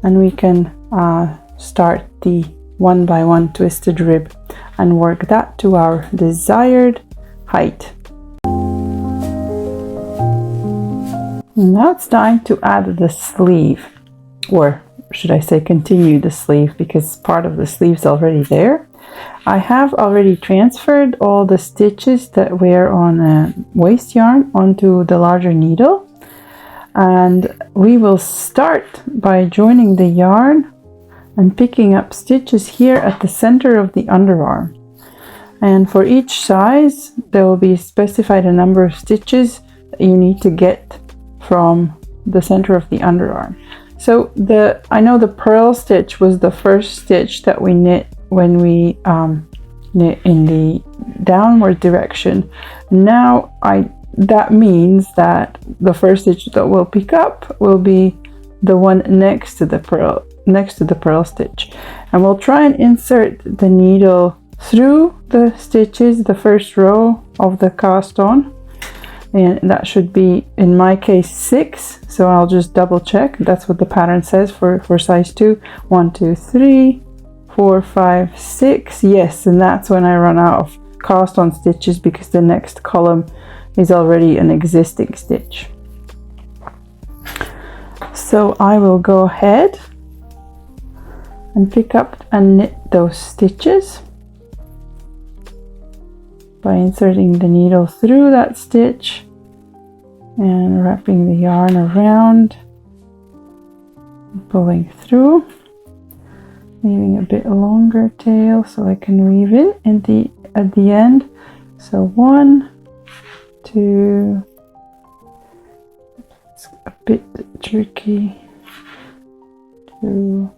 and we can start the 1x1 twisted rib and work that to our desired height. Now it's time to add the sleeve, or should I say continue the sleeve, because part of the sleeve's already there. I have already transferred all the stitches that were on waste yarn onto the larger needle, and we will start by joining the yarn and picking up stitches here at the center of the underarm. And for each size there will be specified a number of stitches that you need to get from the center of the underarm. So I know the purl stitch was the first stitch that we knit when we knit in the downward direction. Now that means that the first stitch that we'll pick up will be the one next to the purl stitch, and we'll try and insert the needle through the stitches, the first row of the cast on, and that should be, in my case, 6. So I'll just double check. That's what the pattern says for size 2. 1 2 3 4 5 6. Yes, and that's when I run out of cast on stitches, because the next column is already an existing stitch. So I will go ahead and pick up and knit those stitches by inserting the needle through that stitch and wrapping the yarn around, pulling through, leaving a bit longer tail so I can weave in at the end. So 1 2, it's a bit tricky, 2,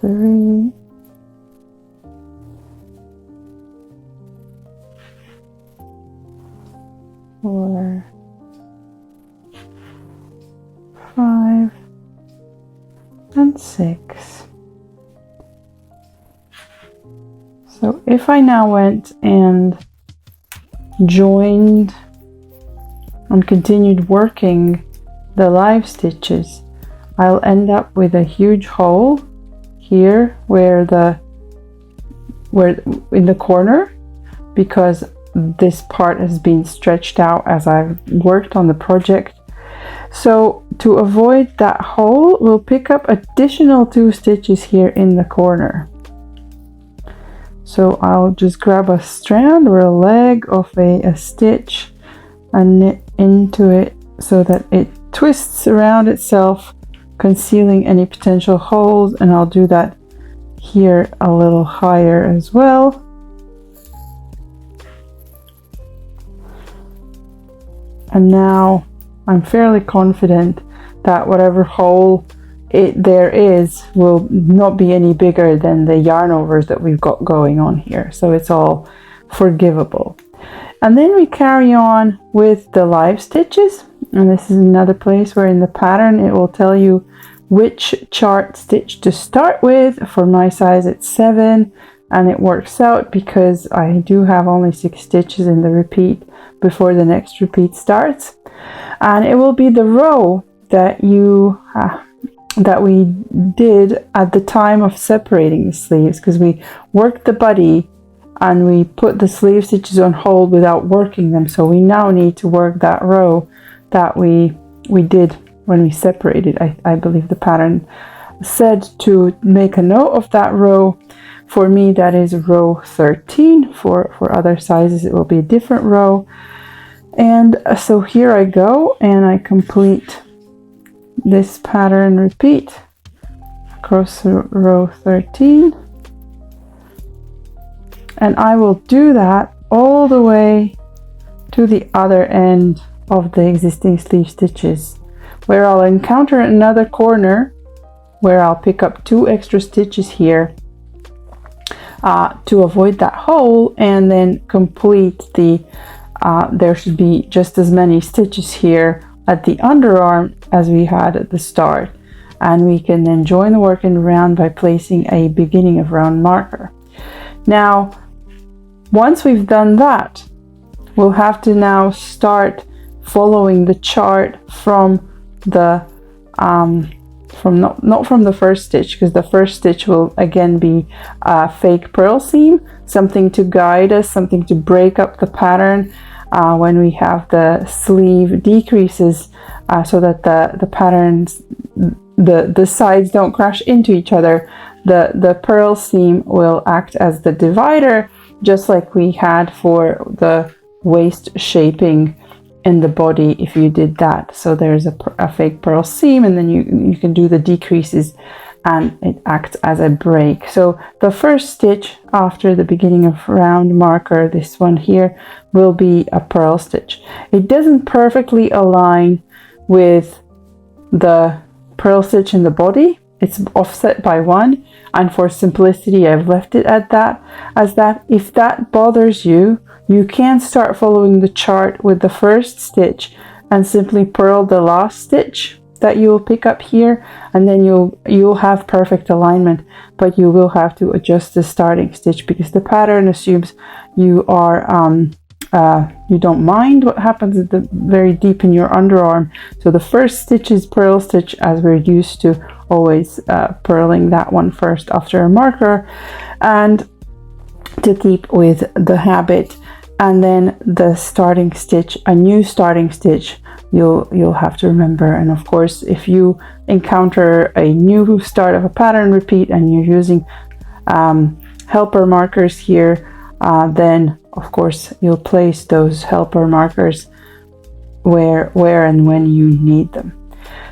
3, 4, 5, and 6. So if I now went and joined and continued working the live stitches, I'll end up with a huge hole here where in the corner, because this part has been stretched out as I've worked on the project.
So to avoid that hole, we'll pick up additional 2 stitches here in the corner. So I'll just grab a strand or a leg of a stitch and knit into it so that it twists around itself, concealing any potential holes, and I'll do that here a little higher as well. And now I'm fairly confident that whatever hole there is will not be any bigger than the yarn overs that we've got going on here, so it's all forgivable. And then we carry on with the live stitches, and this is another place where in the pattern it will tell you which chart stitch to start with. For my size it's 7, and it works out because I do have only 6 stitches in the repeat before the next repeat starts, and it will be the row that we did at the time of separating the sleeves, because we worked the body and we put the sleeve stitches on hold without working them. So we now need to work that row that we did when we separated. I believe the pattern said to make a note of that row. For me, that is row 13. For other sizes, it will be a different row. And so here I go, and I complete this pattern repeat across row 13. And I will do that all the way to the other end of the existing sleeve stitches, where I'll encounter another corner where I'll pick up 2 extra stitches here to avoid that hole, and then complete the there should be just as many stitches here at the underarm as we had at the start, and we can then join the work in round by placing a beginning of round marker. Now once we've done that, we'll have to now start following the chart from the not from the first stitch, because the first stitch will again be a fake purl seam, something to guide us, something to break up the pattern when we have the sleeve decreases, so that the patterns, the sides don't crash into each other. The purl seam will act as the divider, just like we had for the waist shaping in the body if you did that. So there's a fake purl seam, and then you can do the decreases and it acts as a break. So the first stitch after the beginning of round marker, this one here, will be a purl stitch. It doesn't perfectly align with the purl stitch in the body. It's offset by 1, and for simplicity I've left it at that, as that. If that bothers you, you can start following the chart with the first stitch and simply purl the last stitch that you will pick up here, and then you'll have perfect alignment, but you will have to adjust the starting stitch because the pattern assumes you are you don't mind what happens at the very deep in your underarm. So the first stitch is purl stitch, as we're used to always purling that one first after a marker, and to keep with the habit. And then the starting stitch, a new starting stitch, you'll have to remember. And of course, if you encounter a new start of a pattern repeat and you're using helper markers here, then of course you'll place those helper markers where and when you need them.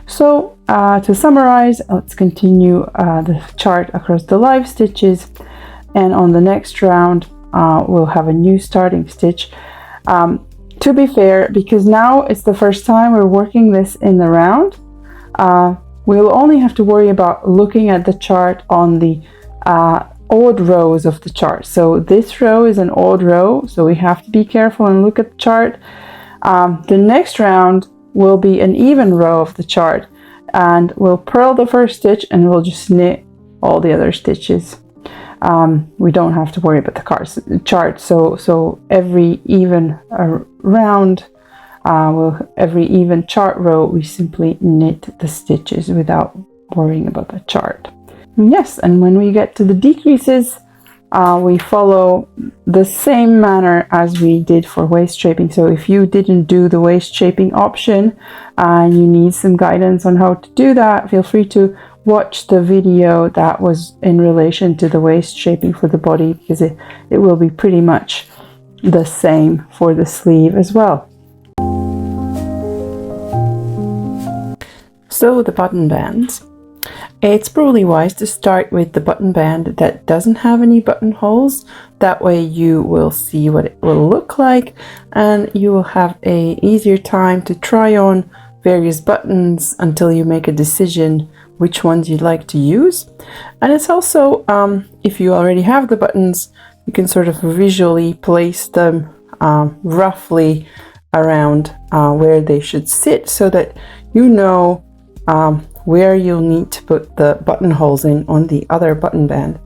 So to summarize, let's continue the chart across the live stitches, and on the next round we'll have a new starting stitch. To be fair, because now it's the first time we're working this in the round, we'll only have to worry about looking at the chart on the odd rows of the chart. So this row is an odd row, so we have to be careful and look at the chart. The next round will be an even row of the chart, and we'll purl the first stitch and we'll just knit all the other stitches. We don't have to worry about the chart. So every even round, every even chart row, we simply knit the stitches without worrying about the chart. Yes, and when we get to the decreases, we follow the same manner as we did for waist shaping. So if you didn't do the waist shaping option and you need some guidance on how to do that, feel free to watch the video that was in relation to the waist shaping for the body, because it will be pretty much the same for the sleeve as well. So the button bands. It's probably wise to start with the button band that doesn't have any buttonholes. That way you will see what it will look like, and you will have a easier time to try on various buttons until you make a decision which ones you'd like to use. And it's also, if you already have the buttons, you can sort of visually place them roughly around where they should sit, so that you know where you'll need to put the buttonholes in on the other button band.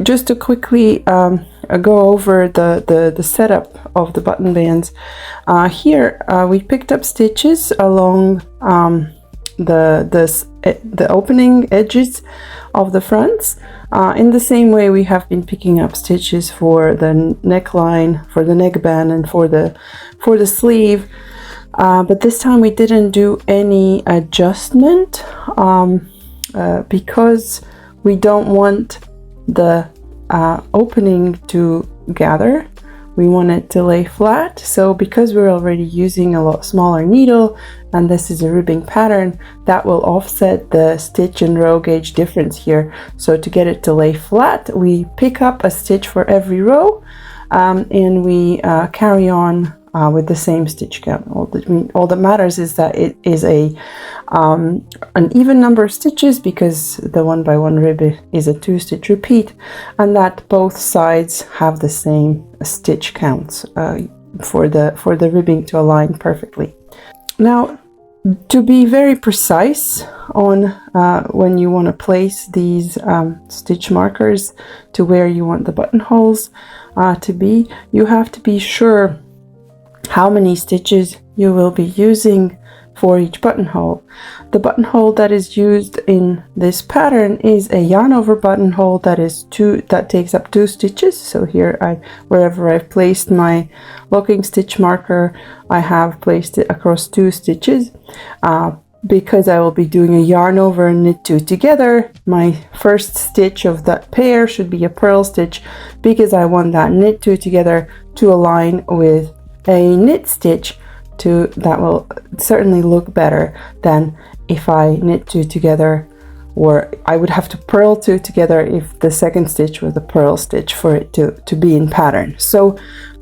Just to quickly go over the setup of the button bands. Here we picked up stitches along the opening edges of the fronts, in the same way we have been picking up stitches for the neckline, for the neckband, and for the sleeve. But this time we didn't do any adjustment because we don't want the opening to gather. We want it to lay flat. So because we're already using a lot smaller needle, and this is a ribbing pattern, that will offset the stitch and row gauge difference here. So to get it to lay flat, we pick up a stitch for every row, and we carry on with the same stitch count. All that matters is that it is an even number of stitches, because the 1 by 1 rib is a 2-stitch repeat, and that both sides have the same stitch counts for the ribbing to align perfectly. Now, to be very precise on when you want to place these stitch markers to where you want the buttonholes to be, you have to be sure how many stitches you will be using for each buttonhole. The buttonhole that is used in this pattern is a yarn over buttonhole that takes up 2 stitches. So here, wherever I've placed my locking stitch marker, I have placed it across 2 stitches. Because I will be doing a yarn over and knit 2 together, my first stitch of that pair should be a purl stitch, because I want that knit 2 together to align with a knit stitch that will certainly look better than if I knit 2 together, or I would have to purl 2 together if the second stitch was a purl stitch for it to be in pattern. So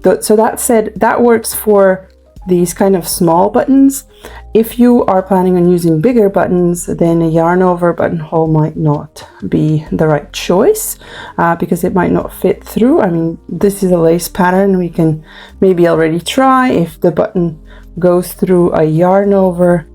that said, that works for these kind of small buttons. If you are planning on using bigger buttons, then a yarn over buttonhole might not be the right choice, because it might not fit through. I mean, this is a lace pattern. We can maybe already try if the button goes through a yarn over,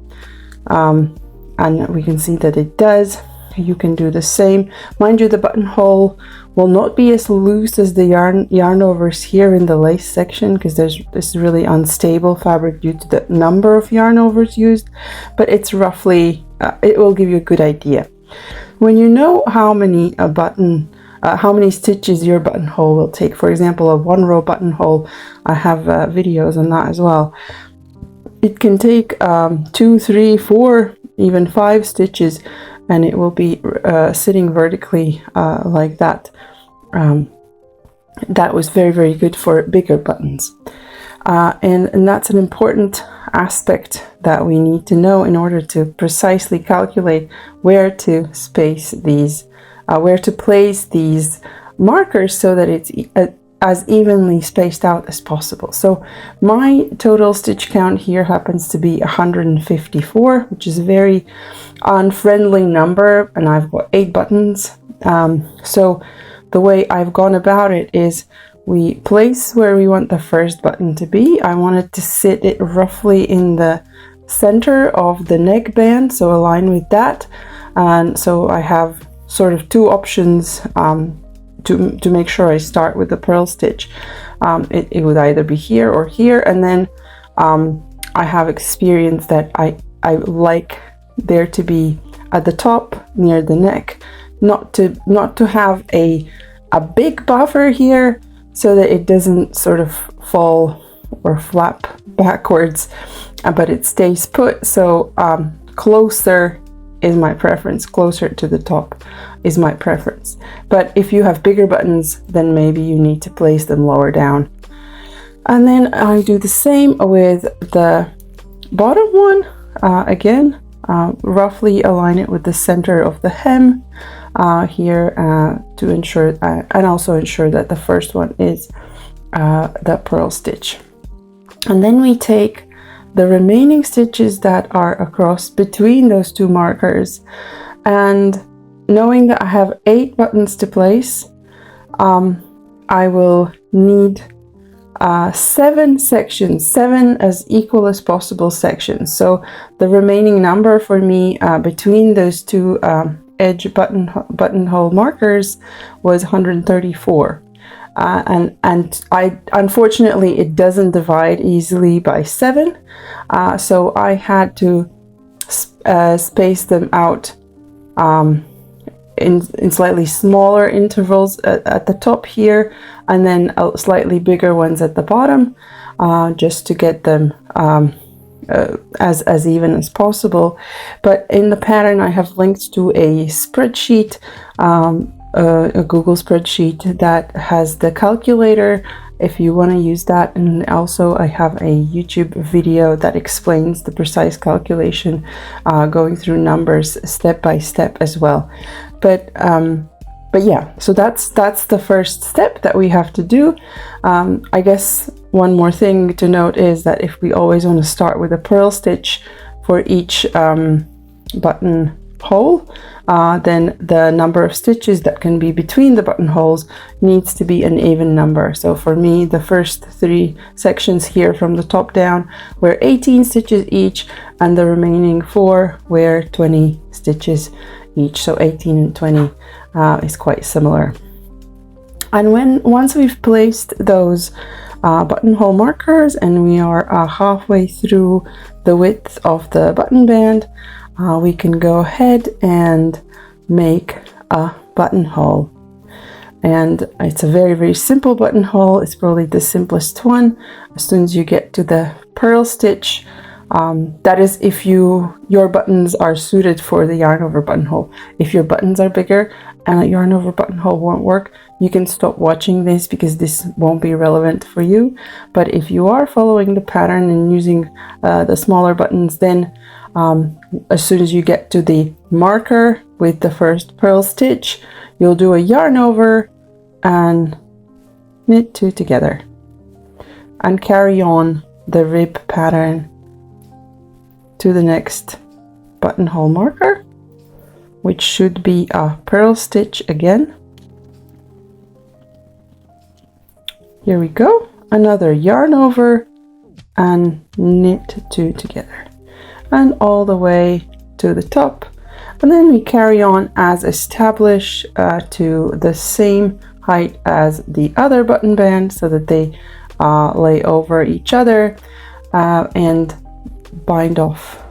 and we can see that it does. You can do the same. Mind you, the buttonhole will not be as loose as the yarn overs here in the lace section, because there's this really unstable fabric due to the number of yarn overs used, but it's roughly, it will give you a good idea. When you know how many stitches your buttonhole will take, for example, a 1-row buttonhole, I have videos on that as well. It can take 2, 3, 4, even 5 stitches, and it will be sitting vertically like that. That was very, very good for bigger buttons. And that's an important aspect that we need to know in order to precisely calculate where to space these, where to place these markers so that it's as evenly spaced out as possible. So my total stitch count here happens to be 154, which is a very unfriendly number, and I've got 8 buttons. So the way I've gone about it is we place where we want the first button to be. I want it to sit it roughly in the center of the neckband, so align with that. And so I have sort of 2 options to make sure I start with the purl stitch. It would either be here or here, and then I have experience that I like there to be at the top near the neck, not to have a a big buffer here so that it doesn't sort of fall or flap backwards, but it stays put. So closer is my preference, closer to the top is my preference. But if you have bigger buttons, then maybe you need to place them lower down. And then I do the same with the bottom one. Again, roughly align it with the center of the hem here to ensure, and also ensure that the first one is the purl stitch. And then we take the remaining stitches that are across between those two markers, and knowing that I have 8 buttons to place, I will need 7 sections, 7 as equal as possible sections. So the remaining number for me between those two edge buttonhole markers was 134. And I unfortunately it doesn't divide easily by 7, so I had to space them out in slightly smaller intervals at the top here, and then slightly bigger ones at the bottom, just to get them as even as possible. But in the pattern I have linked to a spreadsheet, a Google spreadsheet that has the calculator if you want to use that, and also I have a YouTube video that explains the precise calculation, going through numbers step by step as well. But yeah, so that's the first step that we have to do. I guess one more thing to note is that if we always want to start with a purl stitch for each button hole, then the number of stitches that can be between the buttonholes needs to be an even number. So for me, the first 3 sections here from the top down were 18 stitches each, and the remaining 4 were 20 stitches each. So 18 and 20 is quite similar. And once we've placed those buttonhole markers and we are halfway through the width of the button band, we can go ahead and make a buttonhole. And it's a very, very simple buttonhole. It's probably the simplest one. As soon as you get to the purl stitch, that is if your buttons are suited for the yarn over buttonhole. If your buttons are bigger and a yarn over buttonhole won't work, you can stop watching this because this won't be relevant for you. But if you are following the pattern and using the smaller buttons, then as soon as you get to the marker with the first purl stitch, you'll do a yarn over and knit 2 together and carry on the rib pattern to the next buttonhole marker, which should be a purl stitch again. Here we go, another yarn over and knit 2 together, and all the way to the top. And then we carry on as established to the same height as the other button band so that they lay over each other and bind off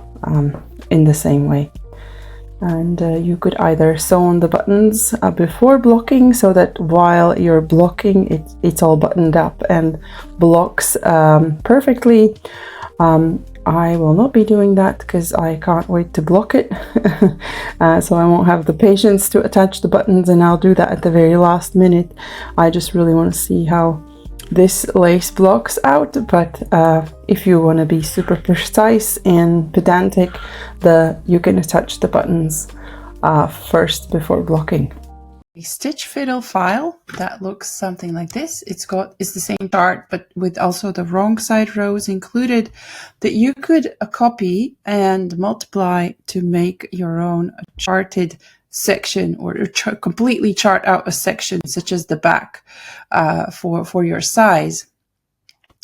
in the same way. And you could either sew on the buttons before blocking so that while you're blocking it's all buttoned up and blocks perfectly. I will not be doing that because I can't wait to block it. So I won't have the patience to attach the buttons, and I'll do that at the very last minute. I just really want to see how this lace blocks out. But if you want to be super precise and pedantic, you can attach the buttons first before blocking.
A stitch fiddle file that looks something like this. It's the same chart, but with also the wrong side rows included, that you could copy and multiply to make your own charted section, or completely chart out a section such as the back for your size.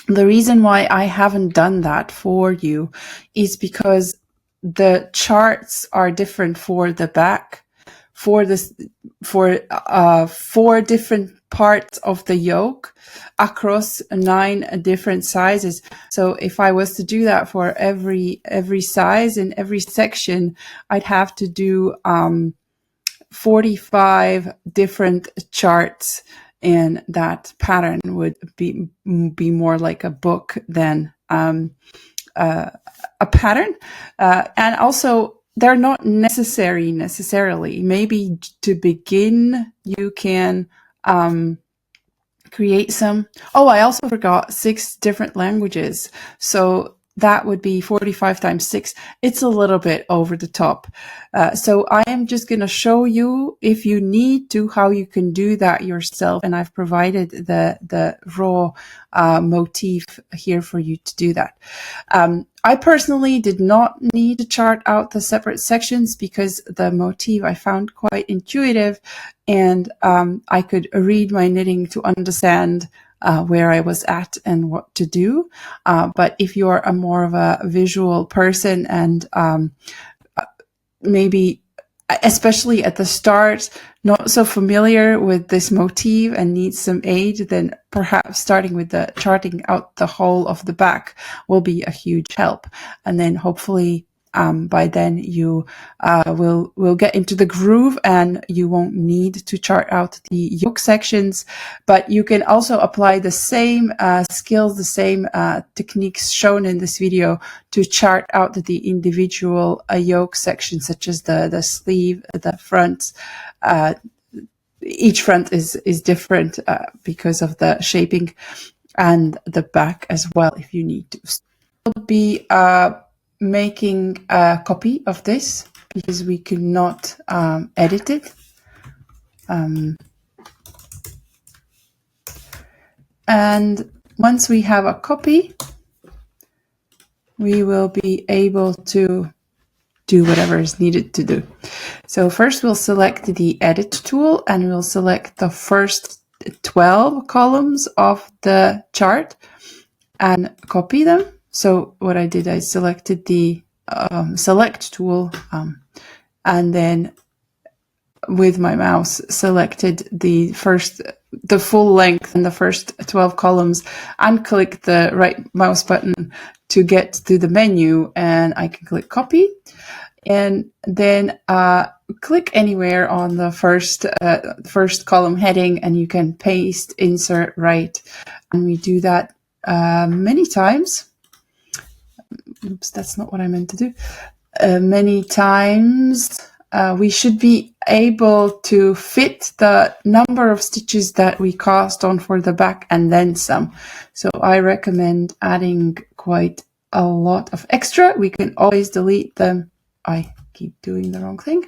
The reason why I haven't done that for you is because the charts are different for the back, for 4 different parts of the yoke across 9 different sizes. So if I was to do that for every size in every section, I'd have to do 45 different charts, and that pattern would be more like a book than a pattern. And also, they're not necessarily. Maybe to begin, you can create some. Oh, I also forgot 6 different languages. So that would be 45 times 6. It's a little bit over the top. So I am just going to show you, if you need to, how you can do that yourself. And I've provided the raw motif here for you to do that. I personally did not need to chart out the separate sections because the motif I found quite intuitive, and I could read my knitting to understand where I was at and what to do. But if you're a more of a visual person and maybe, especially at the start, not so familiar with this motif and need some aid, then perhaps starting with the charting out the whole of the back will be a huge help. And then hopefully by then you will get into the groove and you won't need to chart out the yoke sections. But you can also apply the same skills, the same techniques shown in this video to chart out the individual yoke sections, such as the sleeve, the front. Each front is different because of the shaping, and the back as well if you need to. We'll be making a copy of this because we could not edit it. And once we have a copy, we will be able to do whatever is needed to do. So first we'll select the edit tool and we'll select the first 12 columns of the chart and copy them. So what I did, I selected the select tool and then with my mouse selected the full length and the first 12 columns and click the right mouse button to get to the menu, and I can click copy and then click anywhere on the first column heading and you can paste, insert, right, and we do that many times. Oops, that's not what I meant to do. Many times we should be able to fit the number of stitches that we cast on for the back and then some. So I recommend adding quite a lot of extra. We can always delete them. I keep doing the wrong thing.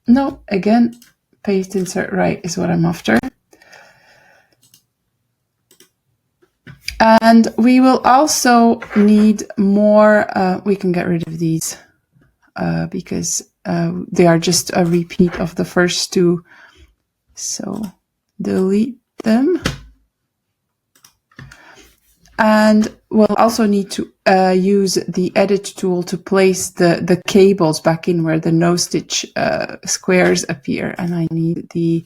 No, again, paste, insert, right is what I'm after. And we will also need more, we can get rid of these because they are just a repeat of the first two. So delete them. And we'll also need to use the edit tool to place the cables back in where the no stitch squares appear. And I need the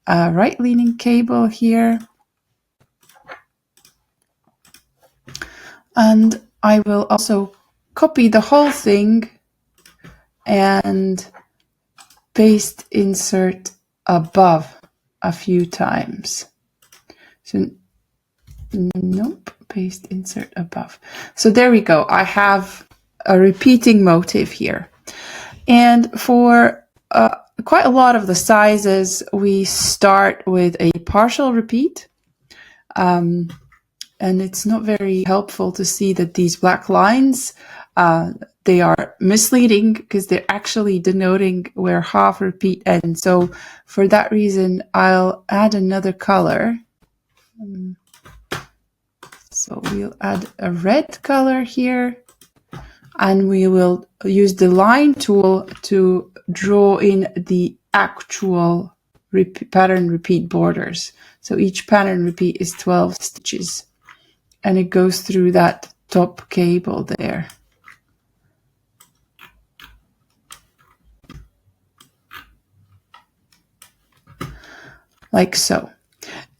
right leaning cable here. And I will also copy the whole thing and paste, insert above a few times. So, nope, paste, insert above. So there we go. I have a repeating motif here. And for quite a lot of the sizes, we start with a partial repeat. And it's not very helpful to see that these black lines, they are misleading because they're actually denoting where half repeat ends. So for that reason, I'll add another color. So we'll add a red color here, and we will use the line tool to draw in the actual pattern repeat borders. So each pattern repeat is 12 stitches. And it goes through that top cable there. Like so.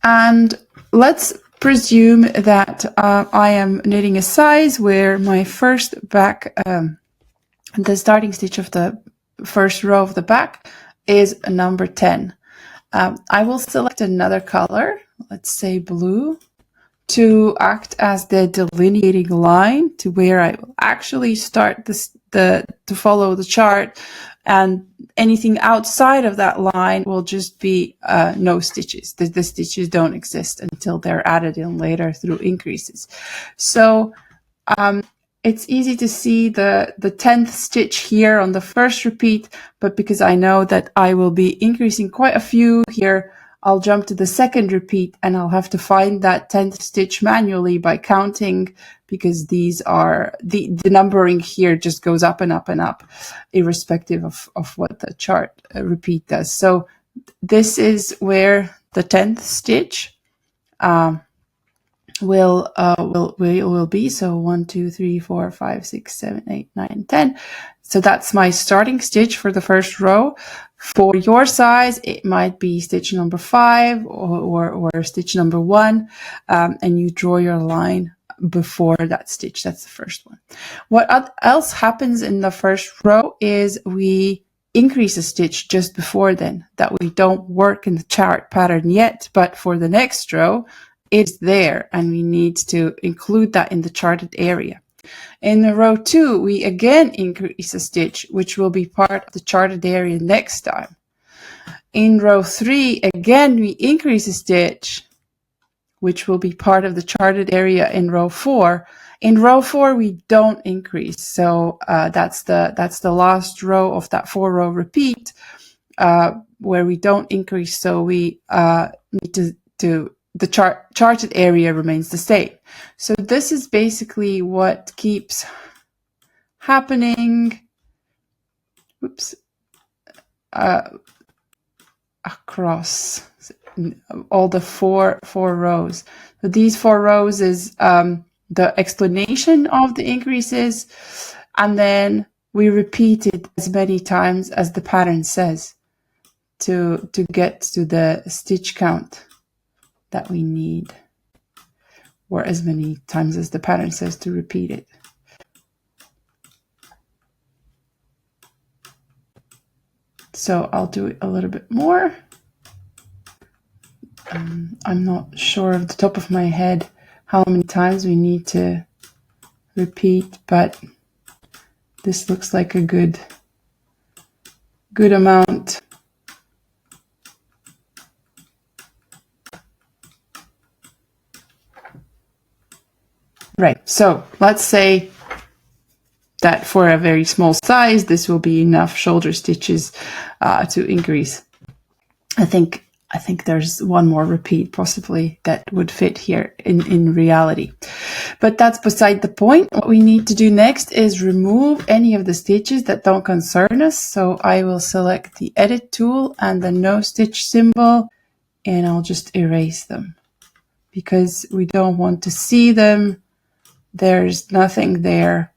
And let's presume that I am knitting a size where my first back, the starting stitch of the first row of the back is a number 10. I will select another color, let's say blue, to act as the delineating line to where I will actually start to follow the chart, and anything outside of that line will just be no stitches. The stitches don't exist until they're added in later through increases. So it's easy to see the 10th stitch here on the first repeat, but because I know that I will be increasing quite a few here, I'll jump to the second repeat and I'll have to find that 10th stitch manually by counting, because these are the numbering here just goes up and up and up, irrespective of what the chart repeat does. So this is where the 10th stitch will be. So 1, 2, 3, 4, 5, 6, 7, 8, 9, 10. So that's my starting stitch for the first row. For your size, it might be stitch number 5 or stitch number 1, and you draw your line before that stitch. That's the first one. What else happens in the first row is we increase a stitch just before then that we don't work in the chart pattern yet, but for the next row, it's there, and we need to include that in the charted area. In the row 2, we again increase a stitch, which will be part of the charted area next time. In row 3, again, we increase a stitch, which will be part of the charted area in row 4. In row 4, we don't increase. So that's the last row of that 4-row repeat where we don't increase. So we need to the charted area remains the same. So this is basically what keeps happening. Across all the four rows. So these 4 rows is the explanation of the increases, and then we repeat it as many times as the pattern says to get to the stitch count that we need, or as many times as the pattern says to repeat it. So I'll do it a little bit more. I'm not sure off the top of my head how many times we need to repeat, but this looks like a good amount. Right, so let's say that for a very small size, this will be enough shoulder stitches to increase. I think there's one more repeat possibly that would fit here in reality. But that's beside the point. What we need to do next is remove any of the stitches that don't concern us. So I will select the edit tool and the no stitch symbol, and I'll just erase them because we don't want to see them. There's nothing there.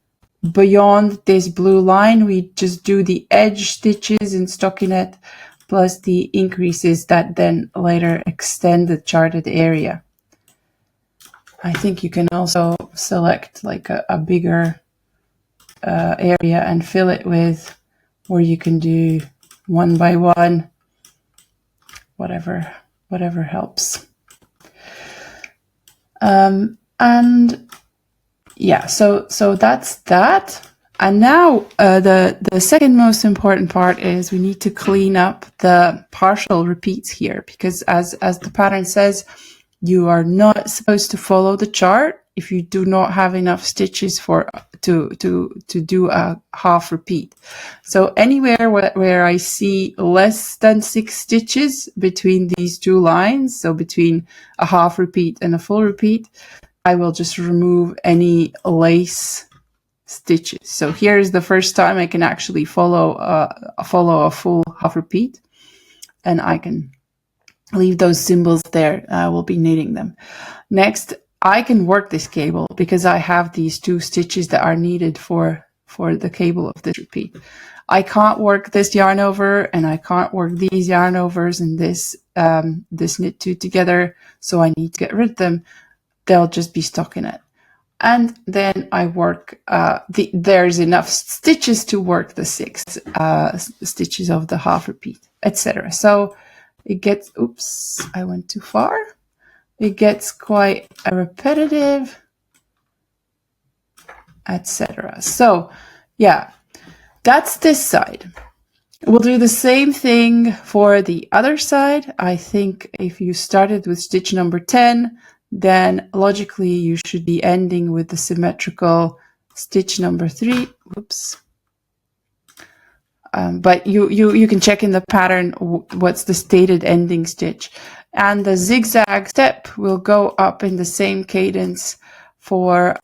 Beyond this blue line, we just do the edge stitches in stockinette plus the increases that then later extend the charted area. I think you can also select like a bigger area and fill it with, or you can do 1 by 1, whatever helps. And yeah, so that's that. And now the second most important part is we need to clean up the partial repeats here, because as the pattern says, you are not supposed to follow the chart if you do not have enough stitches to do a half repeat. So anywhere where I see less than 6 stitches between these 2 lines, so between a half repeat and a full repeat, I will just remove any lace stitches. So here is the first time I can actually follow a full half repeat, and I can leave those symbols there. I will be knitting them. Next, I can work this cable because I have these 2 stitches that are needed for the cable of this repeat. I can't work this yarn over, and I can't work these yarn overs and this knit 2 together, so I need to get rid of them. They'll just be stuck in it. and then I work, there's enough stitches to work the 6 stitches of the half repeat, etc. So it gets, oops, I went too far. It gets quite repetitive, etc. So yeah, that's this side. We'll do the same thing for the other side. I think if you started with stitch number 10, then logically you should be ending with the symmetrical stitch number 3. Whoops. But you can check in the pattern what's the stated ending stitch. And the zigzag step will go up in the same cadence for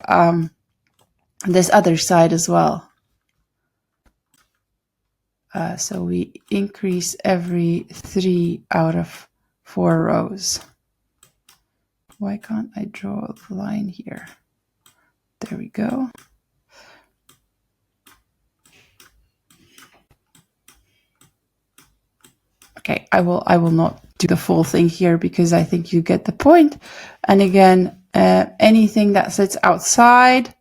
this other side as well. So we increase every 3 out of 4 rows. Why can't I draw a line here? There we go. Okay, I will not do the full thing here because I think you get the point. And again, anything that sits outside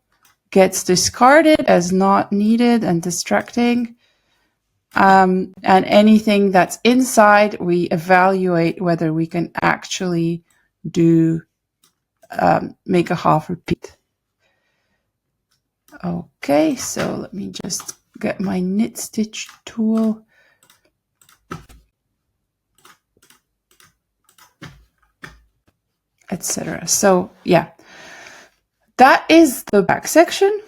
gets discarded as not needed and distracting. And anything that's inside, we evaluate whether we can actually do make a half repeat. Okay, so let me just get my knit stitch tool. Etc. So yeah, that is the back section.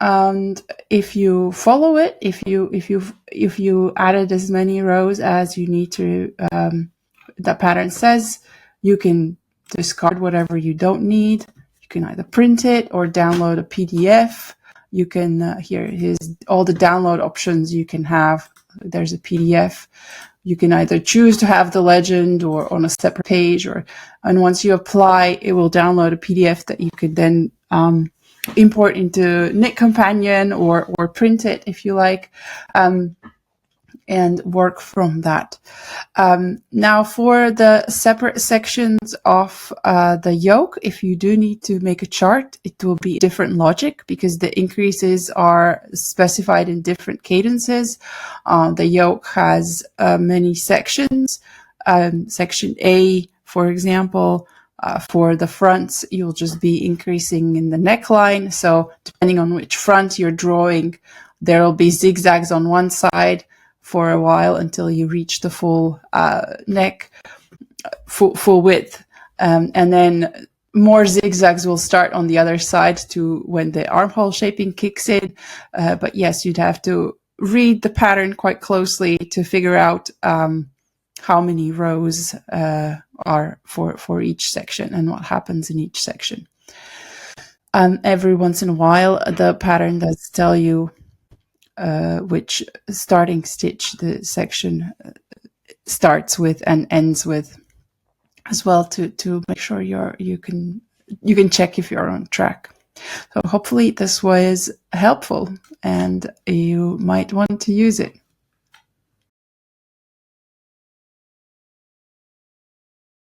And if you follow it, if you added as many rows as you need to, the pattern says, you can discard whatever you don't need. You can either print it or download a PDF. You can here's all the download options you can have. There's a PDF. You can either choose to have the legend or on a separate page, and once you apply, it will download a PDF that you could then import into Knit Companion or print it if you like, and work from that. Now for the separate sections of the yoke, if you do need to make a chart, it will be different logic because the increases are specified in different cadences. The yoke has many sections. Section A, for example, for the fronts, you'll just be increasing in the neckline. So depending on which front you're drawing, there will be zigzags on one side for a while until you reach the full neck, full width. And then more zigzags will start on the other side to when the armhole shaping kicks in. But yes, you'd have to read the pattern quite closely to figure out how many rows are for each section and what happens in each section. Every once in a while, the pattern does tell you which starting stitch the section starts with and ends with, as well, to make sure you can check if you're on track. So hopefully this was helpful and you might want to use it.